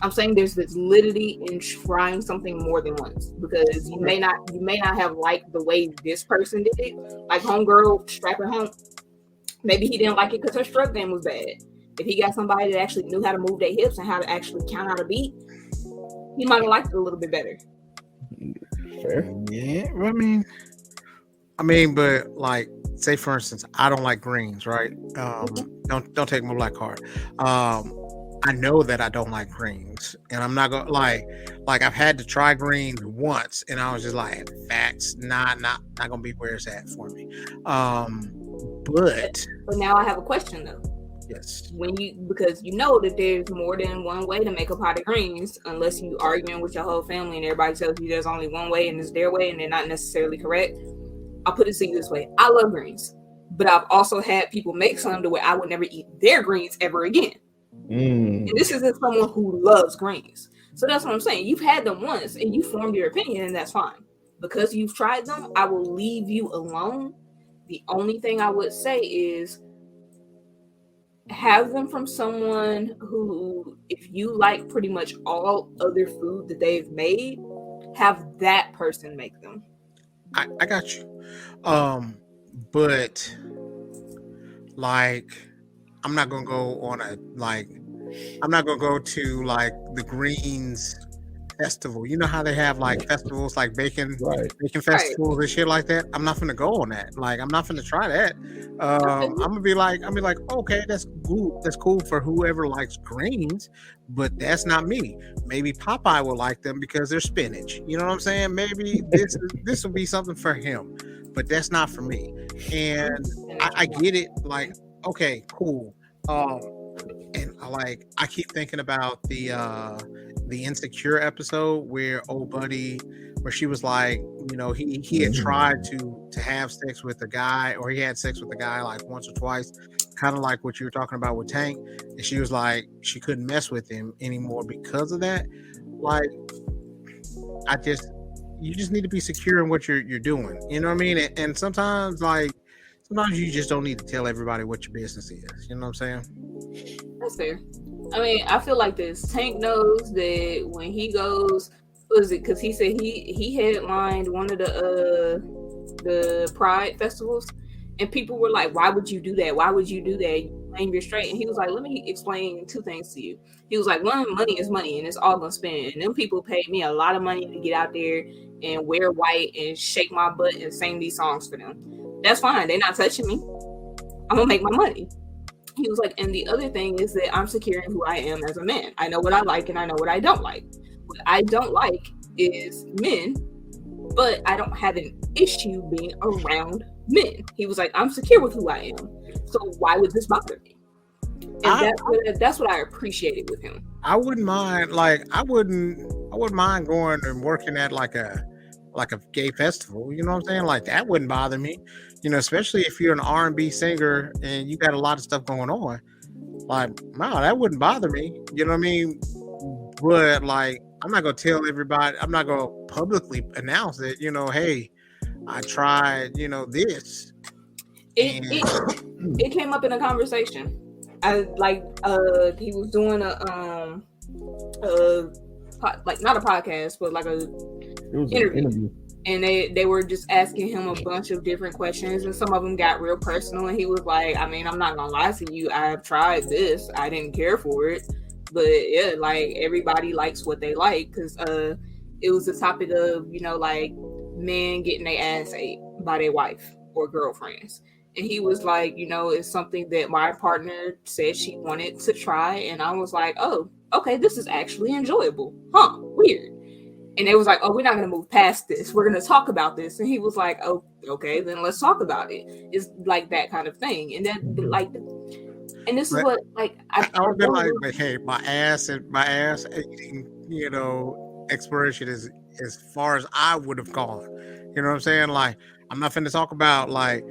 I'm saying there's this validity in trying something more than once because you may not have liked the way this person did it. Like homegirl strap at home. Maybe he didn't like it because her strut game was bad. If he got somebody that actually knew how to move their hips and how to actually count out a beat, he might have liked it a little bit better. Fair. Yeah, I mean, but like, say for instance, I don't like greens, right? Don't take my black card. I know that I don't like greens, and I'm not gonna like I've had to try greens once, and I was just like, that's not gonna be where it's at for me. But now I have a question though. Yes. Because you know that there's more than one way to make a pot of greens, unless you arguing with your whole family and everybody tells you there's only one way and it's their way and they're not necessarily correct. I'll put it to you this way. I love greens, but I've also had people make some to where I would never eat their greens ever again. And this is someone who loves greens. So that's what I'm saying. You've had them once and you formed your opinion, and that's fine. Because you've tried them, I will leave you alone. The only thing I would say is have them from someone who, if you like pretty much all other food that they've made, have that person make them. I got you. But like, I'm not gonna go on I'm not gonna go to like the greens festival. You know how they have like festivals like bacon festivals and shit like that. I'm not gonna go on that. Like, I'm not gonna try that. I'm gonna be like, okay, that's cool for whoever likes greens, but that's not me. Maybe Popeye will like them because they're spinach. You know what I'm saying? Maybe this will be something for him, but that's not for me. And I get it. Like, okay, cool. And I keep thinking about the Insecure episode where old buddy, where she was like, you know, he had tried to have sex with a guy, or he had sex with a guy like once or twice, kind of like what you were talking about with Tank, and she was like, she couldn't mess with him anymore because of that. Like, you just need to be secure in what you're doing. You know what I mean? And sometimes you just don't need to tell everybody what your business is. You know what I'm saying? That's fair. I mean, I feel like this. Tank knows that when he goes, what is it? Because he said he headlined one of the Pride festivals, and people were like, "Why would you do that? Why would you do that? You claim you're straight." And he was like, "Let me explain 2 things to you." He was like, "One, money is money, and it's all gonna spend. And them people paid me a lot of money to get out there and wear white and shake my butt and sing these songs for them. That's fine. They're not touching me. I'm gonna make my money." He was like, and the other thing is that I'm secure in who I am as a man. I know what I like and I know what I don't like. What I don't like is men, but I don't have an issue being around men. He was like, I'm secure with who I am. So why would this bother me? And that's what I appreciated with him. I wouldn't mind, I wouldn't mind going and working at like a gay festival. You know what I'm saying? Like, that wouldn't bother me. You know, especially if you're an R&B singer and you got a lot of stuff going on. Like, wow, that wouldn't bother me. You know what I mean? But like, I'm not gonna tell everybody. I'm not gonna publicly announce it. You know, hey, I tried. You know, this. It came up in a conversation. He was doing not a podcast, but like it was interview. and they were just asking him a bunch of different questions, and some of them got real personal, and he was like, I mean, I'm not gonna lie to you, I've tried this, I didn't care for it, but yeah, like everybody likes what they like, because it was the topic of, you know, like men getting their ass ate by their wife or girlfriends. And he was like, you know, it's something that my partner said she wanted to try. And I was like, oh, okay, this is actually enjoyable. Huh, weird. And they was like, oh, we're not going to move past this. We're going to talk about this. And he was like, oh, okay, then let's talk about it. It's like that kind of thing. And then, like, and this is what, like, I would be like, hey, my ass eating, you know, exploration is as far as I would have gone. You know what I'm saying? Like, I'm not finna talk about, like,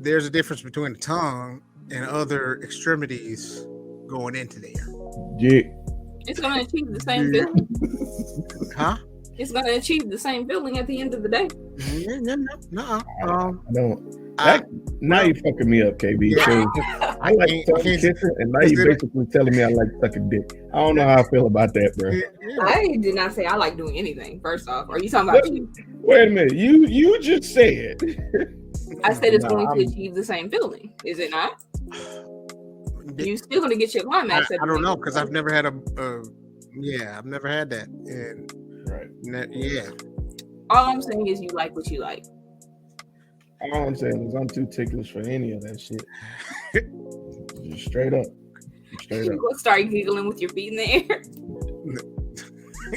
there's a difference between the tongue and other extremities going into there. Yeah. It's going to achieve the same feeling. Huh? It's going to achieve the same feeling at the end of the day. No. I don't. Now you fucking me up, KB. Yeah. I like sucking kissing, and now you basically telling me I like sucking dick. I don't know how I feel about that, bro. I did not say I like doing anything. First off, are you talking about you? Wait a minute. You just said. I said it's going to achieve the same feeling. Is it not? You still going to get your climax? I don't know, because I've never had I've never had that. And yeah. All I'm saying is you like what you like. All I'm saying is I'm too ticklish for any of that shit. Just straight up. You gonna start giggling with your feet in the air?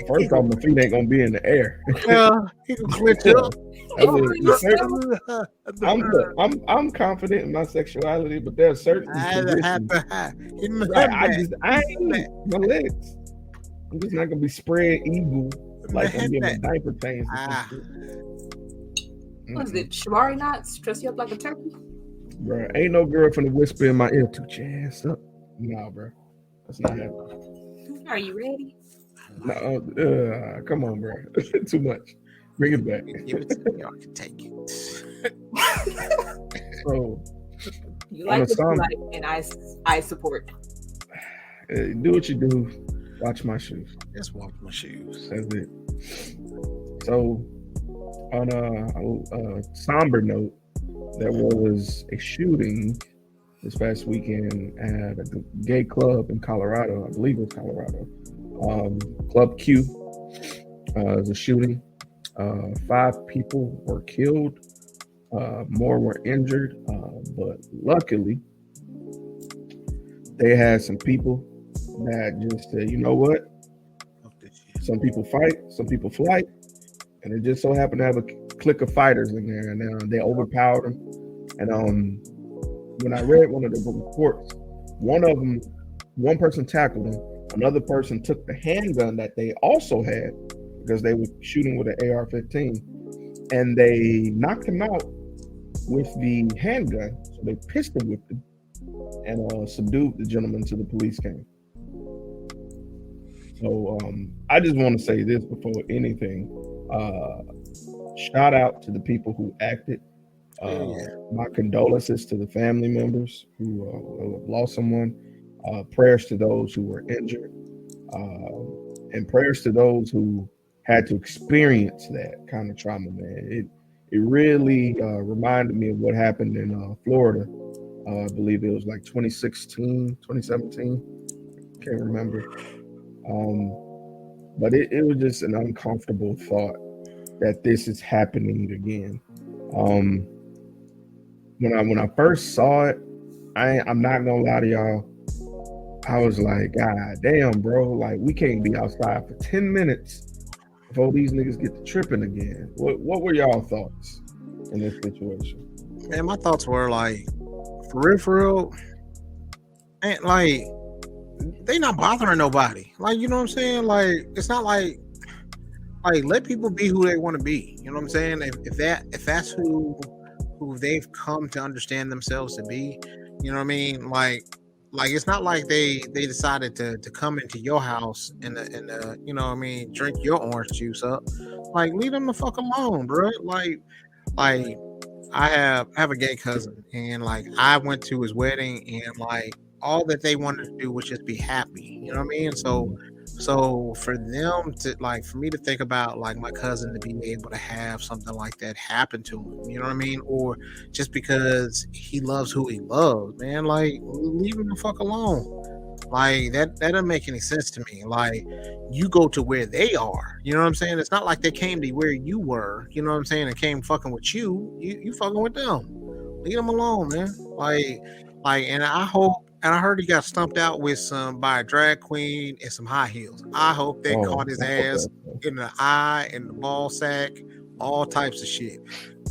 First off, my feet ain't gonna be in the air. Yeah, he can glitch up. I'm confident in my sexuality, but there are certain positions. I ain't my legs. I'm just not gonna be spread eagle like I'm giving diaper pains. What is it? Shibari knots dress you up like a turkey? Bro, ain't no girl finna whisper in my ear, "Toot your ass up." No, bro, that's not happening. Are you ready? No, come on, bro. Too much. Bring it back. Give it to me, I can take it. So, you like what you like, and I support. Do what you do. Watch my shoes. Just watch my shoes. That's it. So, on a somber note, there was a shooting this past weekend at a gay club in Colorado. I believe it was Colorado. Club Q. Was a shooting. 5 people were killed. More were injured. But luckily, they had some people that just said, you know what? Some people fight, some people flight. And it just so happened to have a clique of fighters in there, and they overpowered them. And when I read one of the reports, one person tackled him. Another person took the handgun that they also had, because they were shooting with an AR-15, and they knocked him out with the handgun. So they pistol whipped him and subdued the gentleman till the police came. So I just want to say this before anything. Shout out to the people who acted. My condolences to the family members who have lost someone. Prayers to those who were injured. And prayers to those who had to experience that kind of trauma, man. It really reminded me of what happened in Florida. I believe it was like 2016, 2017. Can't remember. But it was just an uncomfortable thought that this is happening again. When I first saw it, I'm not gonna lie to y'all, I was like, God damn, bro, like we can't be outside for 10 minutes before these niggas get to tripping again. What were y'all thoughts in this situation? Man, my thoughts were like, for real, ain't like they not bothering nobody. Like, you know what I'm saying? Like, it's not like let people be who they want to be. You know what I'm saying? If that's who they've come to understand themselves to be, you know what I mean? Like it's not like they decided to come into your house and you know what I mean, drink your orange juice up. Like, leave them the fuck alone, bro. Like I have a gay cousin, and like I went to his wedding, and like all that they wanted to do was just be happy. You know what I mean? So So for them to like, for me to think about like my cousin to be able to have something like that happen to him, you know what I mean? Or just because he loves who he loves, man, like leave him the fuck alone. Like that doesn't make any sense to me. Like you go to where they are, you know what I'm saying? It's not like they came to where you were, you know what I'm saying, and came fucking with you. You fucking with them. Leave them alone, man. Like, and I hope, and I heard he got stumped out with some by a drag queen and some high heels. I hope they caught his ass in the eye and the ball sack, all types of shit.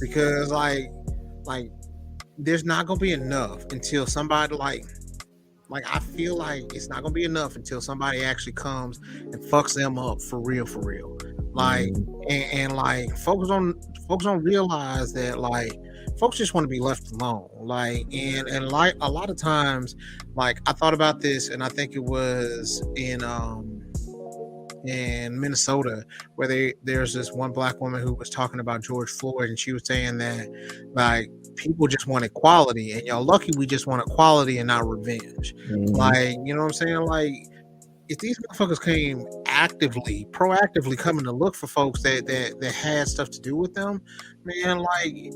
Because like there's not gonna be enough until somebody like I feel like it's not gonna be enough until somebody actually comes and fucks them up for real. Like and like folks don't realize that like folks just want to be left alone. Like and like a lot of times, like I thought about this and I think it was in Minnesota where there's this one black woman who was talking about George Floyd and she was saying that like people just want equality and y'all lucky we just want equality and not revenge. Like, you know what I'm saying? Like if these motherfuckers came proactively coming to look for folks that had stuff to do with them, man, like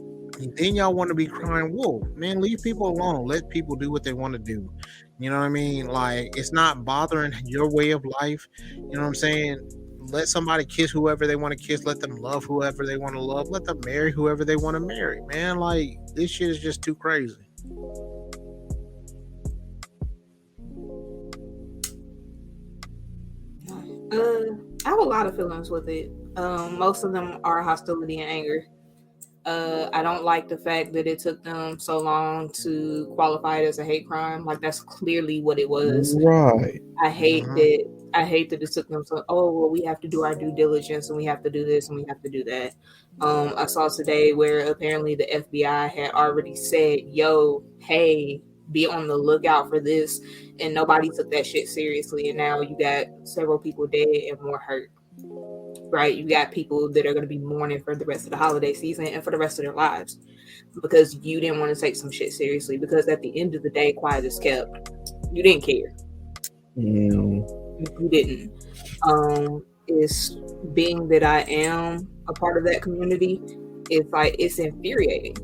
then y'all want to be crying wolf. Man, leave people alone. Let people do what they want to do. You know what I mean? Like it's not bothering your way of life. You know what I'm saying? Let somebody kiss whoever they want to kiss. Let them love whoever they want to love. Let them marry whoever they want to marry. Man, like this shit is just too crazy. I have a lot of feelings with it. Most of them are hostility and anger. I don't like the fact that it took them so long to qualify it as a hate crime. Like that's clearly what it was. Right. I hate that it took them so. Oh well, we have to do our due diligence and we have to do this and we have to do that. I saw today where apparently the FBI had already said, "Yo, hey, be on the lookout for this," and nobody took that shit seriously. And now you got several people dead and more hurt. Right, you got people that are going to be mourning for the rest of the holiday season and for the rest of their lives because you didn't want to take some shit seriously. Because at the end of the day, quiet is kept. You didn't care. You didn't. It's being that I am a part of that community. It's like it's infuriating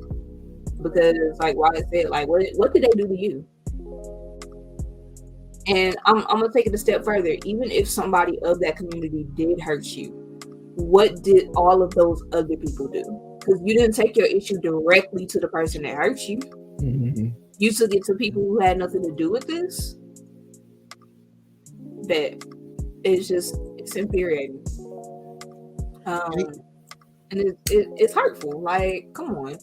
because it's like Wyatt said, like what did they do to you? And I'm gonna take it a step further. Even if somebody of that community did hurt you, what did all of those other people do? Because you didn't take your issue directly to the person that hurt you. You took it to people who had nothing to do with this. That it's infuriating. And it's hurtful. Like, come on.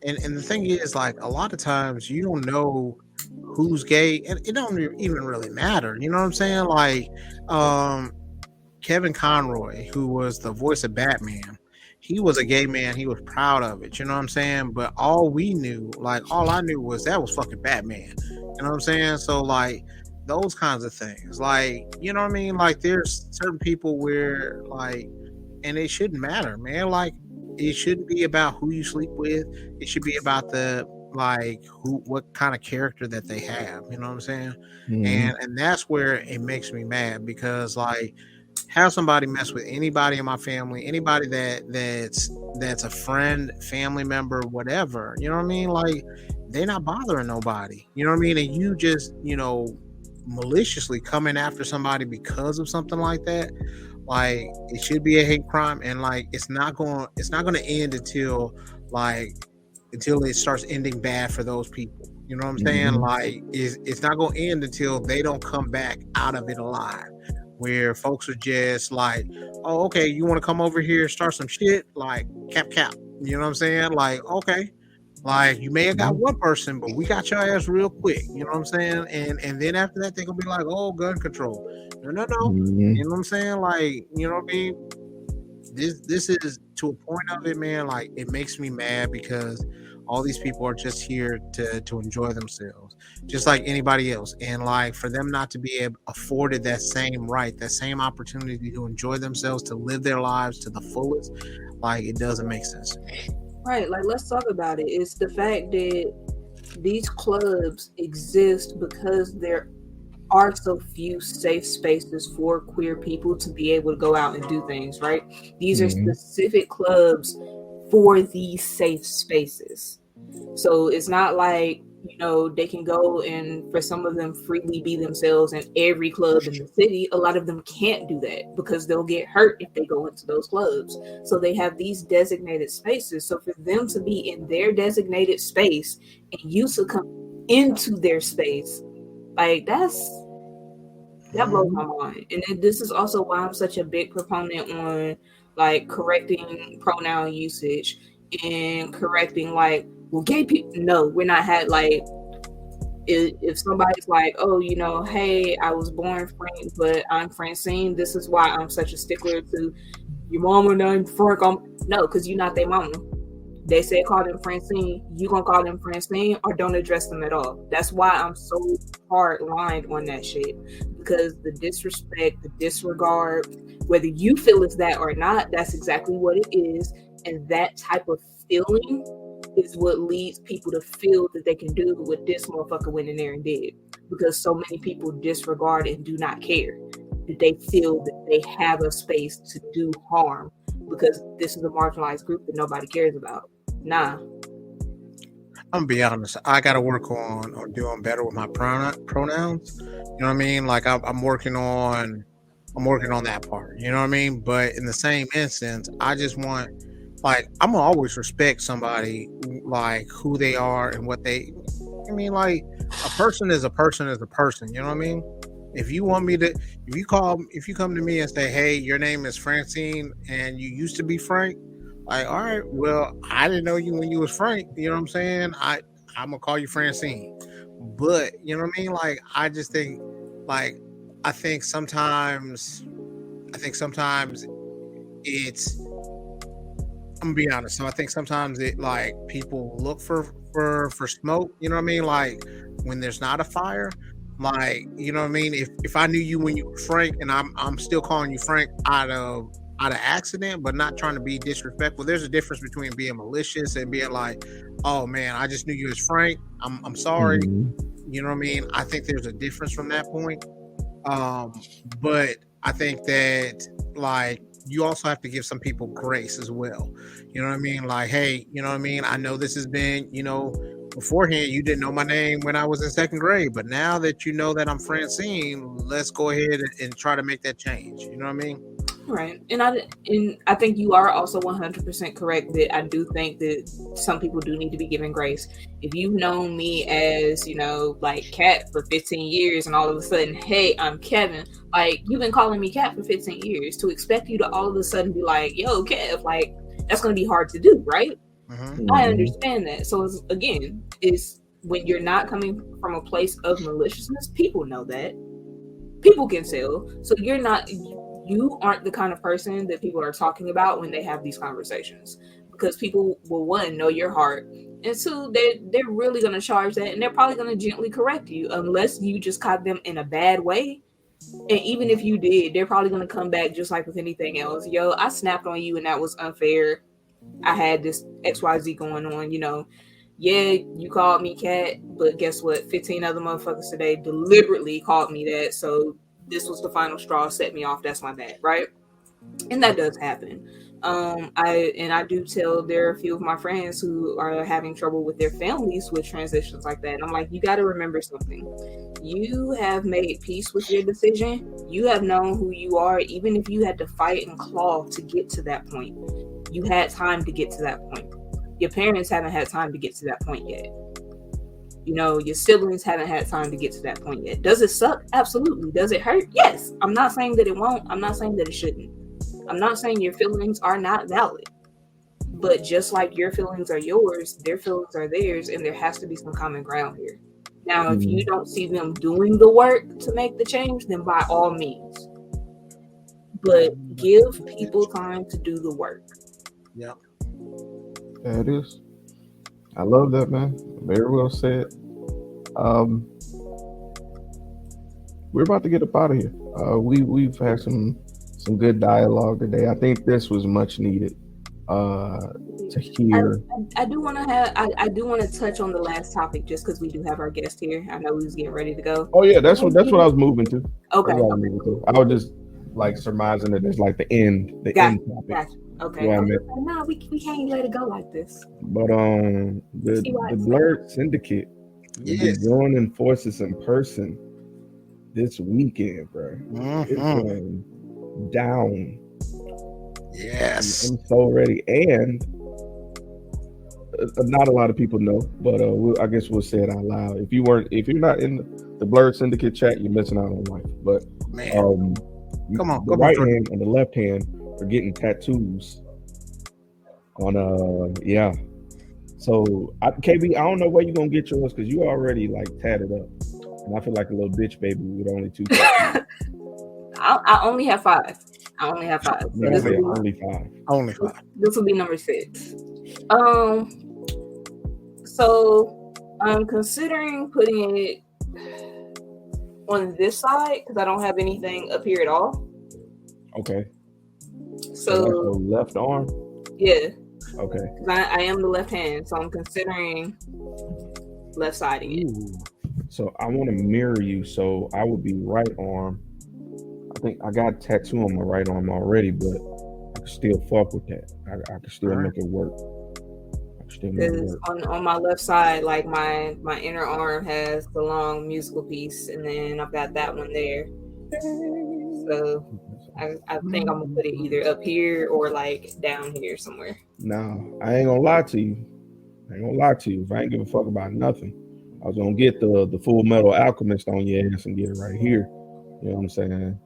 And the thing is, like, a lot of times you don't know who's gay, and it don't even really matter. You know what I'm saying? Like, Kevin Conroy, who was the voice of Batman, he was a gay man. He was proud of it. You know what I'm saying? But all I knew was that was fucking Batman. You know what I'm saying? So like those kinds of things, like, you know what I mean? Like there's certain people where like, and it shouldn't matter, man. Like it shouldn't be about who you sleep with. It should be about what kind of character that they have. You know what I'm saying? And that's where it makes me mad because like, have somebody mess with anybody in my family, anybody that's a friend, family member, whatever, you know what I mean? Like they're not bothering nobody, you know what I mean? And you just, you know, maliciously coming after somebody because of something like that, like it should be a hate crime. And like it's not going to end until it starts ending bad for those people. You know what I'm saying? Like it's not going to end until they don't come back out of it alive. Where folks are just like, oh, okay, you want to come over here, start some shit, like cap. You know what I'm saying? Like, okay, like you may have got one person, but we got your ass real quick. You know what I'm saying? And then after that, they're gonna be like, oh, gun control. No. You know what I'm saying? Like, you know what I mean? This is to a point of it, man. Like it makes me mad because all these people are just here to enjoy themselves, just like anybody else. And like for them not to be afforded that same right, that same opportunity to enjoy themselves, to live their lives to the fullest, like it doesn't make sense. Right, like let's talk about it. It's the fact that these clubs exist because they're are so few safe spaces for queer people to be able to go out and do things, right? These are specific clubs for these safe spaces. So it's not like, you know, they can go and for some of them freely be themselves in every club in the city. A lot of them can't do that because they'll get hurt if they go into those clubs. So they have these designated spaces. So for them to be in their designated space and you to come into their space, like that blows my mind. And then this is also why I'm such a big proponent on like correcting pronoun usage and correcting like, well, gay people, no, we're not had like, if somebody's like, oh, you know, hey, I was born Frank, but I'm Francine, this is why I'm such a stickler to your mama named Frank. No, because you're not their mama. They say call them Francine, you gonna call them Francine or don't address them at all. That's why I'm so hard lined on that shit, because the disrespect, the disregard, whether you feel it's that or not, that's exactly what it is. And that type of feeling is what leads people to feel that they can do what this motherfucker went in there and did, because so many people disregard and do not care, that they feel that they have a space to do harm because this is a marginalized group that nobody cares about. Nah. I'm gonna be honest. I gotta work on doing better with my pronouns. You know what I mean? Like I'm working on that part. You know what I mean? But in the same instance, I just want, like, I'm gonna always respect somebody like who they are and what they. I mean, like a person is a person is a person. You know what I mean? If you want me to, if you come to me and say, hey, your name is Francine and you used to be Frank. Like, all right, well, I didn't know you when you was Frank. You know what I'm saying? I'm gonna call you Francine. But you know what I mean? Like, I just think, like, I think sometimes it's. I'm gonna be honest. So I think sometimes it, like, people look for smoke. You know what I mean? Like when there's not a fire. Like, you know what I mean? If I knew you when you were Frank and I'm still calling you Frank out of accident, but not trying to be disrespectful. There's a difference between being malicious and being like, oh man, I just knew you as Frank. I'm sorry. You know what I mean? I think there's a difference from that point. But I think that, like, you also have to give some people grace as well. You know what I mean? Like, hey, you know what I mean? I know this has been, you know, beforehand you didn't know my name when I was in second grade, but now that you know that I'm Francine, let's go ahead and try to make that change. You know what I mean? Right. And I think you are also 100% correct that I do think that some people do need to be given grace. If you've known me as, you know, like Kat for 15 years and all of a sudden, hey, I'm Kevin, like, you've been calling me Kat for 15 years, to expect you to all of a sudden be like, yo, Kev, like, that's going to be hard to do, right? I understand that. So it's when you're not coming from a place of maliciousness, people know that. People can tell. So you aren't the kind of person that people are talking about when they have these conversations, because people will, one, know your heart, and two, they're really going to charge that, and they're probably going to gently correct you unless you just caught them in a bad way. And even if you did, they're probably going to come back just like with anything else. Yo, I snapped on you and that was unfair. I had this XYZ going on, you know. Yeah, you called me Kat, but guess what? 15 other motherfuckers today deliberately called me that. So this was the final straw, set me off. That's my bad, right? And that does happen. I do tell, there are a few of my friends who are having trouble with their families with transitions like that. And I'm like, you got to remember something. You have made peace with your decision. You have known who you are, even if you had to fight and claw to get to that point. You had time to get to that point. Your parents haven't had time to get to that point yet. You know, your siblings haven't had time to get to that point yet. Does it suck? Absolutely. Does it hurt? Yes. I'm not saying that it won't. I'm not saying that it shouldn't. I'm not saying your feelings are not valid. But just like your feelings are yours, their feelings are theirs, and there has to be some common ground here. Now, if you don't see them doing the work to make the change, then by all means. But give people time to do the work. Yeah. Yeah, it is. I love that, man. Very well said. We're about to get up out of here. We've had some good dialogue today. I think this was much needed. to hear. I do want to have. I do want to touch on the last topic just because we do have our guest here. I know we was getting ready to go. Oh yeah, that's what I was moving to. Okay. That's what I was moving to. I was just like surmising that it's like the end topic. Gotcha. Okay. No, we can't let it go like this. But the Blerd Syndicate will be joining forces in person this weekend, bro. It's going down. Yes. I'm so ready. And not a lot of people know, but I guess we'll say it out loud. If you're not in the Blerd Syndicate chat, you're missing out on life. But come on, right hand and the left hand are getting tattoos on So KB, I don't know where you're gonna get yours because you already like tatted up, and I feel like a little bitch baby with only 2 tattoos. I only have 5. Only 5. Only 5. This will be number 6. So I'm considering putting it on this side because I don't have anything up here at all. Okay. So left arm. Yeah. Okay. I am the left hand, so I'm considering left siding it. So I want to mirror you. So I would be right arm. I think I got a tattoo on my right arm already, but I can still fuck with that. I can still make it work. Because on my left side, like my inner arm has the long musical piece, and then I've got that one there. So I think I'm gonna put it either up here or like down here somewhere. No, I ain't gonna lie to you. If I ain't give a fuck about nothing, I was gonna get the Full Metal Alchemist on your ass and get it right here. You know what I'm saying?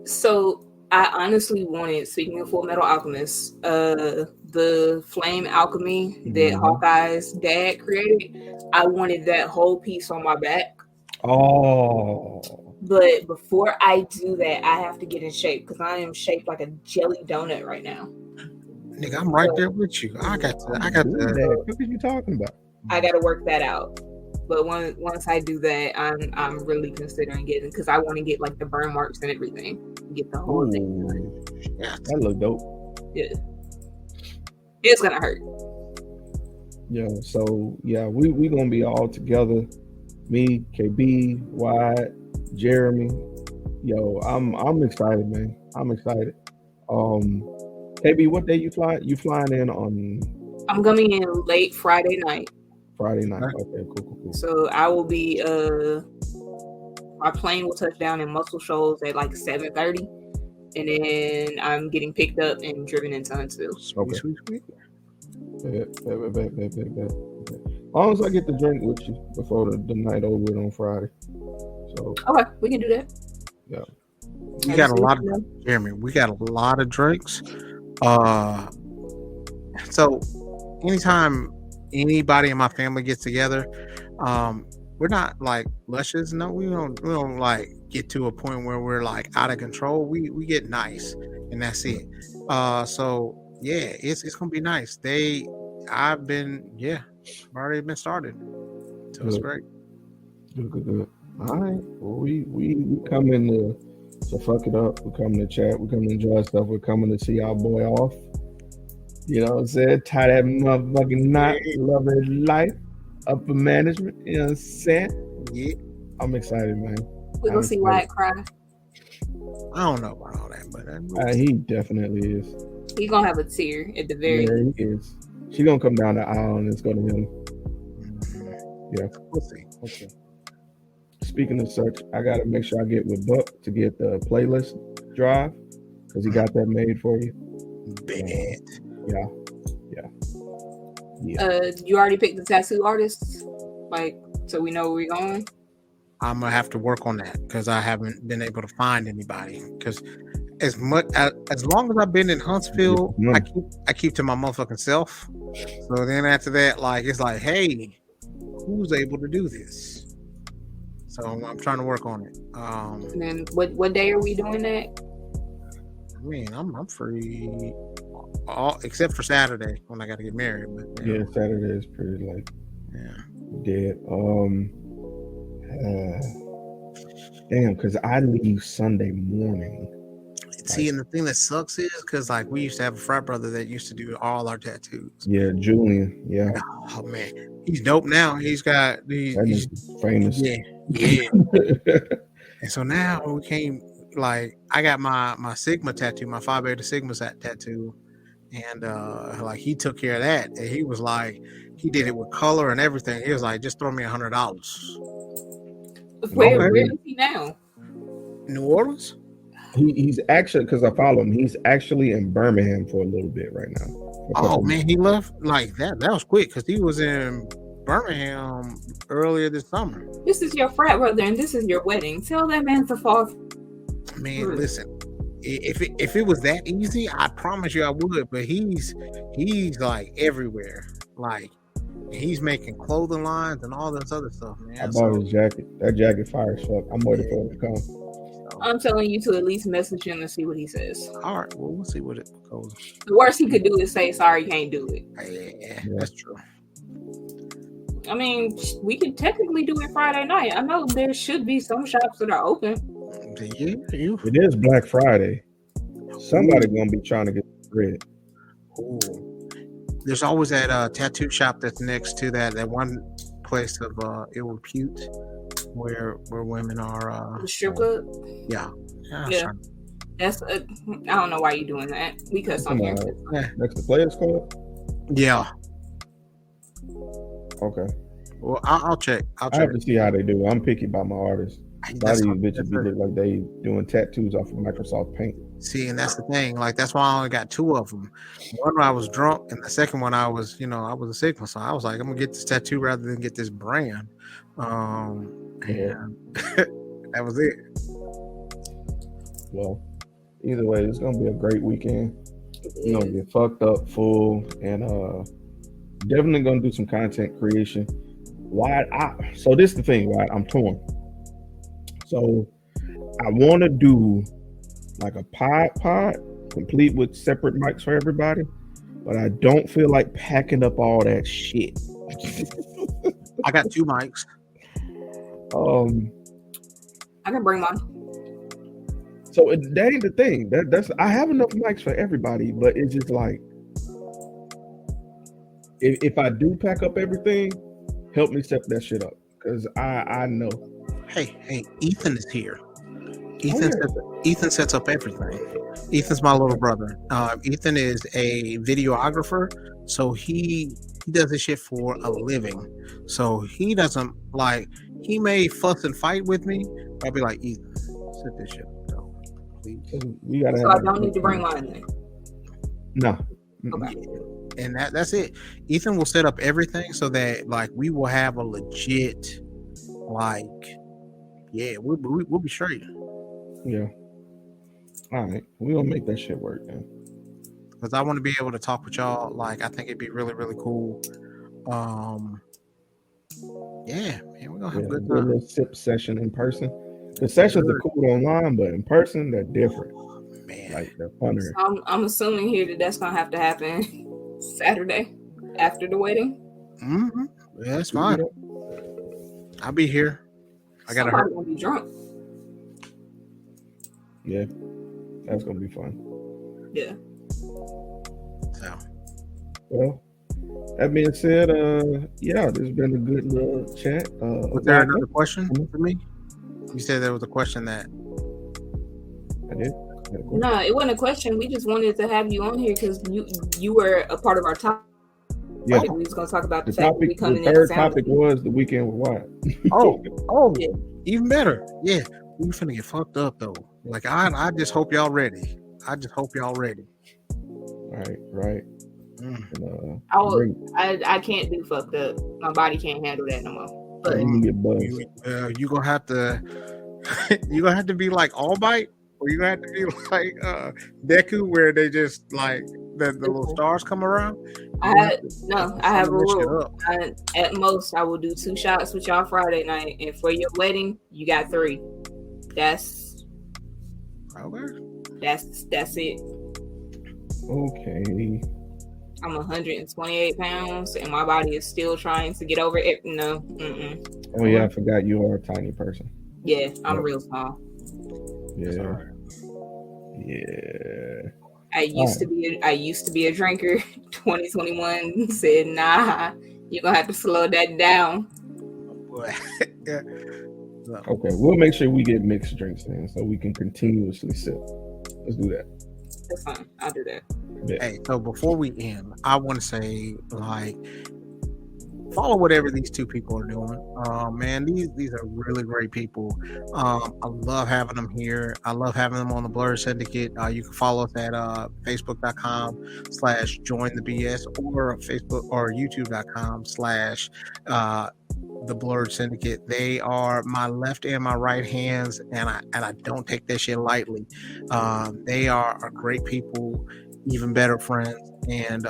So I honestly wanted, speaking of Full Metal Alchemist, the flame alchemy that Hawkeye's dad created. I wanted that whole piece on my back. Oh. But before I do that, I have to get in shape because I am shaped like a jelly donut right now. Nigga, I'm right there with you. I got What are you talking about? I got to work that out. But once I do that, I'm really considering getting, because I want to get like the burn marks and everything. Get the whole thing done. Yeah, that look dope. Yeah. It's gonna hurt. Yeah, so yeah, we gonna be all together. Me, KB, Wyatt, Jeremy. Yo, I'm excited, man. I'm excited. KB, what day you flying? You flying in on? I'm coming in late Friday night. Okay, cool. So I will be my plane will touch down in Muscle Shoals at like 7:30, and then I'm getting picked up and driven into Huntsville. Okay. Sweet. Bet. As long as I get to drink with you before the night over with on Friday. So okay, we can do that. Yeah. We got a lot of Jeremy. We got a lot of drinks. So anytime anybody in my family gets together, we're not like luscious. No, we don't like get to a point where we're like out of control. We get nice, and that's it. So yeah, it's gonna be nice. I've already been started. So it's great. Good. All right. Well, we coming to fuck it up. We're coming to chat. We're coming to enjoy stuff. We're coming to see our boy off. You know what I'm saying? Tie that motherfucking knot. Love his life. Upper management. You know what I'm saying? Yeah. I'm excited, man. We're gonna see Wyatt cry. I don't know about all that, but he definitely is. He's gonna have a tear at the very end. He is. She's gonna come down the aisle and it's gonna him. Yeah. We'll see. Okay. Speaking of such, I gotta make sure I get with Buck to get the playlist drive because he got that made for you. Bet. Yeah. You already picked the tattoo artists, like, so we know where we're going. I'm gonna have to work on that because I haven't been able to find anybody. Because as long as I've been in Huntsville, I keep to my motherfucking self. So then after that, like it's like, hey, who's able to do this? So I'm trying to work on it. And then what day are we doing that? I mean, I'm free, all except for Saturday when I got to get married. But yeah, Saturday is pretty like dead. Damn, because I leave Sunday morning. See, and the thing that sucks is because like we used to have a frat brother that used to do all our tattoos. Yeah, Julian. Yeah. Oh man, he's dope now. He's Famous. Yeah. And so now we came like I got my Sigma tattoo, my Phi Beta Sigma tattoo, and like he took care of that, and he was like, he did it with color and everything. He was like, just throw me $100. Where is he now? New Orleans. He's actually, because I follow him, he's actually in Birmingham for a little bit right now. Oh man, he left like that. That was quick because he was in Birmingham earlier this summer. This is your frat brother, and this is your wedding. Tell that man to fall. Man, listen. If it was that easy, I promise you I would. But he's like everywhere. Like he's making clothing lines and all this other stuff, man. I bought his jacket. That jacket fire as fuck. I'm waiting for him to come. I'm telling you to at least message him and see what he says. All right, well, we'll see what it goes. The worst he could do is say, sorry, can't do it. Yeah, that's true. I mean, we could technically do it Friday night. I know there should be some shops that are open. It is Black Friday. Somebody gonna be trying to get bread. Ooh. There's always that tattoo shop that's next to that one place of ill repute where women are the strip club. Yeah. That's I don't know why you're doing that. Because something next to Players Club. Yeah. Okay. Well, I'll check. I have to see how they do. I'm picky about my artists. A lot of these bitches look like they doing tattoos off of Microsoft Paint. See, and that's the thing. Like that's why I only got 2 of them. One I was drunk, and the second one I was a Sigma. So I was like, I'm gonna get this tattoo rather than get this brand. And that was it. Well, either way, it's gonna be a great weekend. We're gonna get fucked up, full, and definitely gonna do some content creation. So this is the thing, right? I'm torn. So I want to do like a pod complete with separate mics for everybody, but I don't feel like packing up all that shit. I got 2 mics. I can bring mine. So that ain't the thing. That's I have enough mics for everybody, but it's just like if I do pack up everything, help me set that shit up because I know. Hey, Ethan is here. Ethan sets up everything. Ethan's my little brother. Ethan is a videographer, so he does this shit for a living. So he doesn't like. He may fuss and fight with me. But I'll be like, Ethan, set this shit up, please. So I don't need to bring mine then. No. Okay. And that's it. Ethan will set up everything so that like we will have a legit like. Yeah, we'll be straight. Yeah. All right. We're going to make that shit work, man. Because I want to be able to talk with y'all. Like, I think it'd be really, really cool. Yeah, man, we're going to have a good time. A little sip session in person. The sessions are cool online, but in person, they're different. Man. Like, they're funner. So I'm assuming here that's going to have to happen Saturday after the wedding. Mm-hmm. Yeah, that's fine. I'll be here. I gotta Somebody's gonna be drunk. Yeah, that's gonna be fun. Yeah. So, well, that being said, yeah, this has been a good little chat. Was there another question for me? You said there was a question that I did. No, it wasn't a question. We just wanted to have you on here because you were a part of our topic. Yeah, we was gonna talk about the fact topic. The third topic was the weekend with Wyatt. oh, yeah. Even better. Yeah, we finna get fucked up though. Like I just hope y'all ready. Right. Mm. And, I can't do fucked up. My body can't handle that no more. But you get buzzed. You gonna have to be like All Might, or you gonna have to be like Deku, where they just like the little stars come around. I have a rule. At most, I will do 2 shots with y'all Friday night, and for your wedding, you got 3. That's okay. That's it. Okay. I'm 128 pounds, and my body is still trying to get over it. No. Mm-mm. Oh yeah, I forgot you are a tiny person. Yeah, I'm real small. Yeah. Yeah. I used to be a drinker. 2021 said, nah, you're gonna have to slow that down. Yeah. Okay, we'll make sure we get mixed drinks then, so we can continuously sip. Let's do that. That's fine. I'll do that. Yeah. Hey, so before we end, I want to say, like, follow whatever these two people are doing. Man, these are really great people. I love having them here. I love having them on the Blerd Syndicate. You can follow us at facebook.com/jointhebs or Facebook or youtube.com/ the Blerd Syndicate. They are my left and my right hands, and I don't take that shit lightly. They are great people, even better friends, and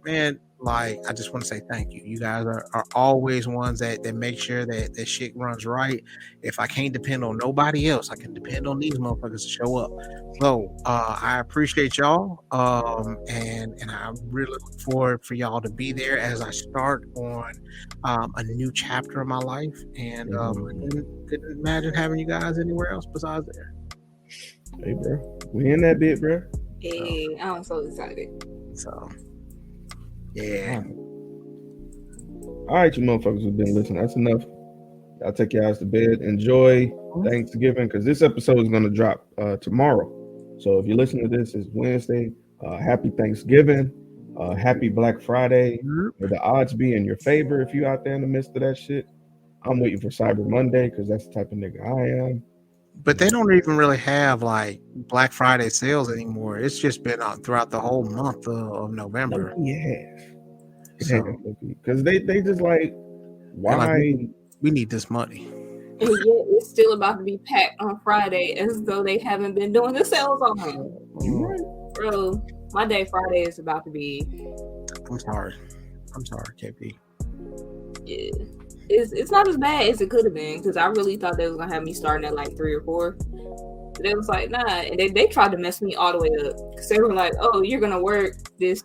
man, like, I just want to say thank you. You guys are always ones that make sure that shit runs right. If I can't depend on nobody else, I can depend on these motherfuckers to show up. So I appreciate y'all, and I really look forward for y'all to be there as I start on a new chapter of my life. And I couldn't imagine having you guys anywhere else besides there. Hey, bro, we in that bit, bro. Hey, I'm so excited. So. Yeah. All right, you motherfuckers who've been listening. That's enough. I'll take your ass to bed. Enjoy Thanksgiving, because this episode is going to drop tomorrow. So if you listen to this, it's Wednesday. Happy Thanksgiving. Happy Black Friday. May the odds be in your favor if you out there in the midst of that shit. I'm waiting for Cyber Monday because that's the type of nigga I am. But they don't even really have like Black Friday sales anymore. It's just been throughout the whole month of November. Because they just like, why? Like, we need this money. And yet it's still about to be packed on Friday as though they haven't been doing the sales on it. Bro, my day Friday is about to be. I'm sorry, KP. Yeah. It's not as bad as it could have been, because I really thought they was gonna have me starting at like 3 or 4. But they was like, nah, and they tried to mess me all the way up, because they were like, oh, you're gonna work this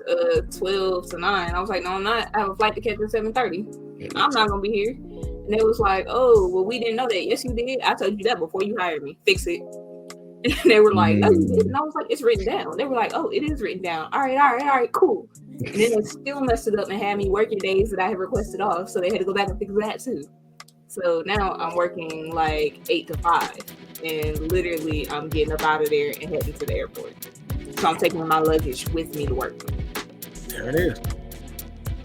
12 to 9. I was like, no, I'm not. I have a flight to catch at 7:30. I'm not gonna be here. And they was like, oh, well, we didn't know that. Yes, you did. I told you that before you hired me. Fix it. And they were like, no, you didn't. And I was like, it's written down. They were like, oh, it is written down. All right, cool. And then they still messed it up and had me working days that I had requested off, so they had to go back and fix that too. So now I'm working like 8 to 5, and literally I'm getting up out of there and heading to the airport. So I'm taking my luggage with me to work. There it is.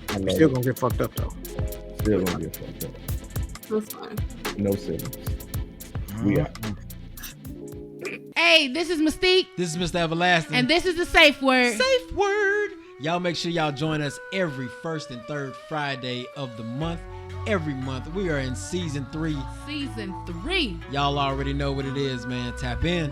I'm still gonna get fucked up though. Still gonna get fucked up. That's fine. No signals. We out. Hey, this is Mystique. This is Mr. Everlasting. And this is the Safe Word. Safe Word. Y'all make sure y'all join us every first and third Friday of the month. Every month. We are in season 3. Season 3. Y'all already know what it is, man. Tap in.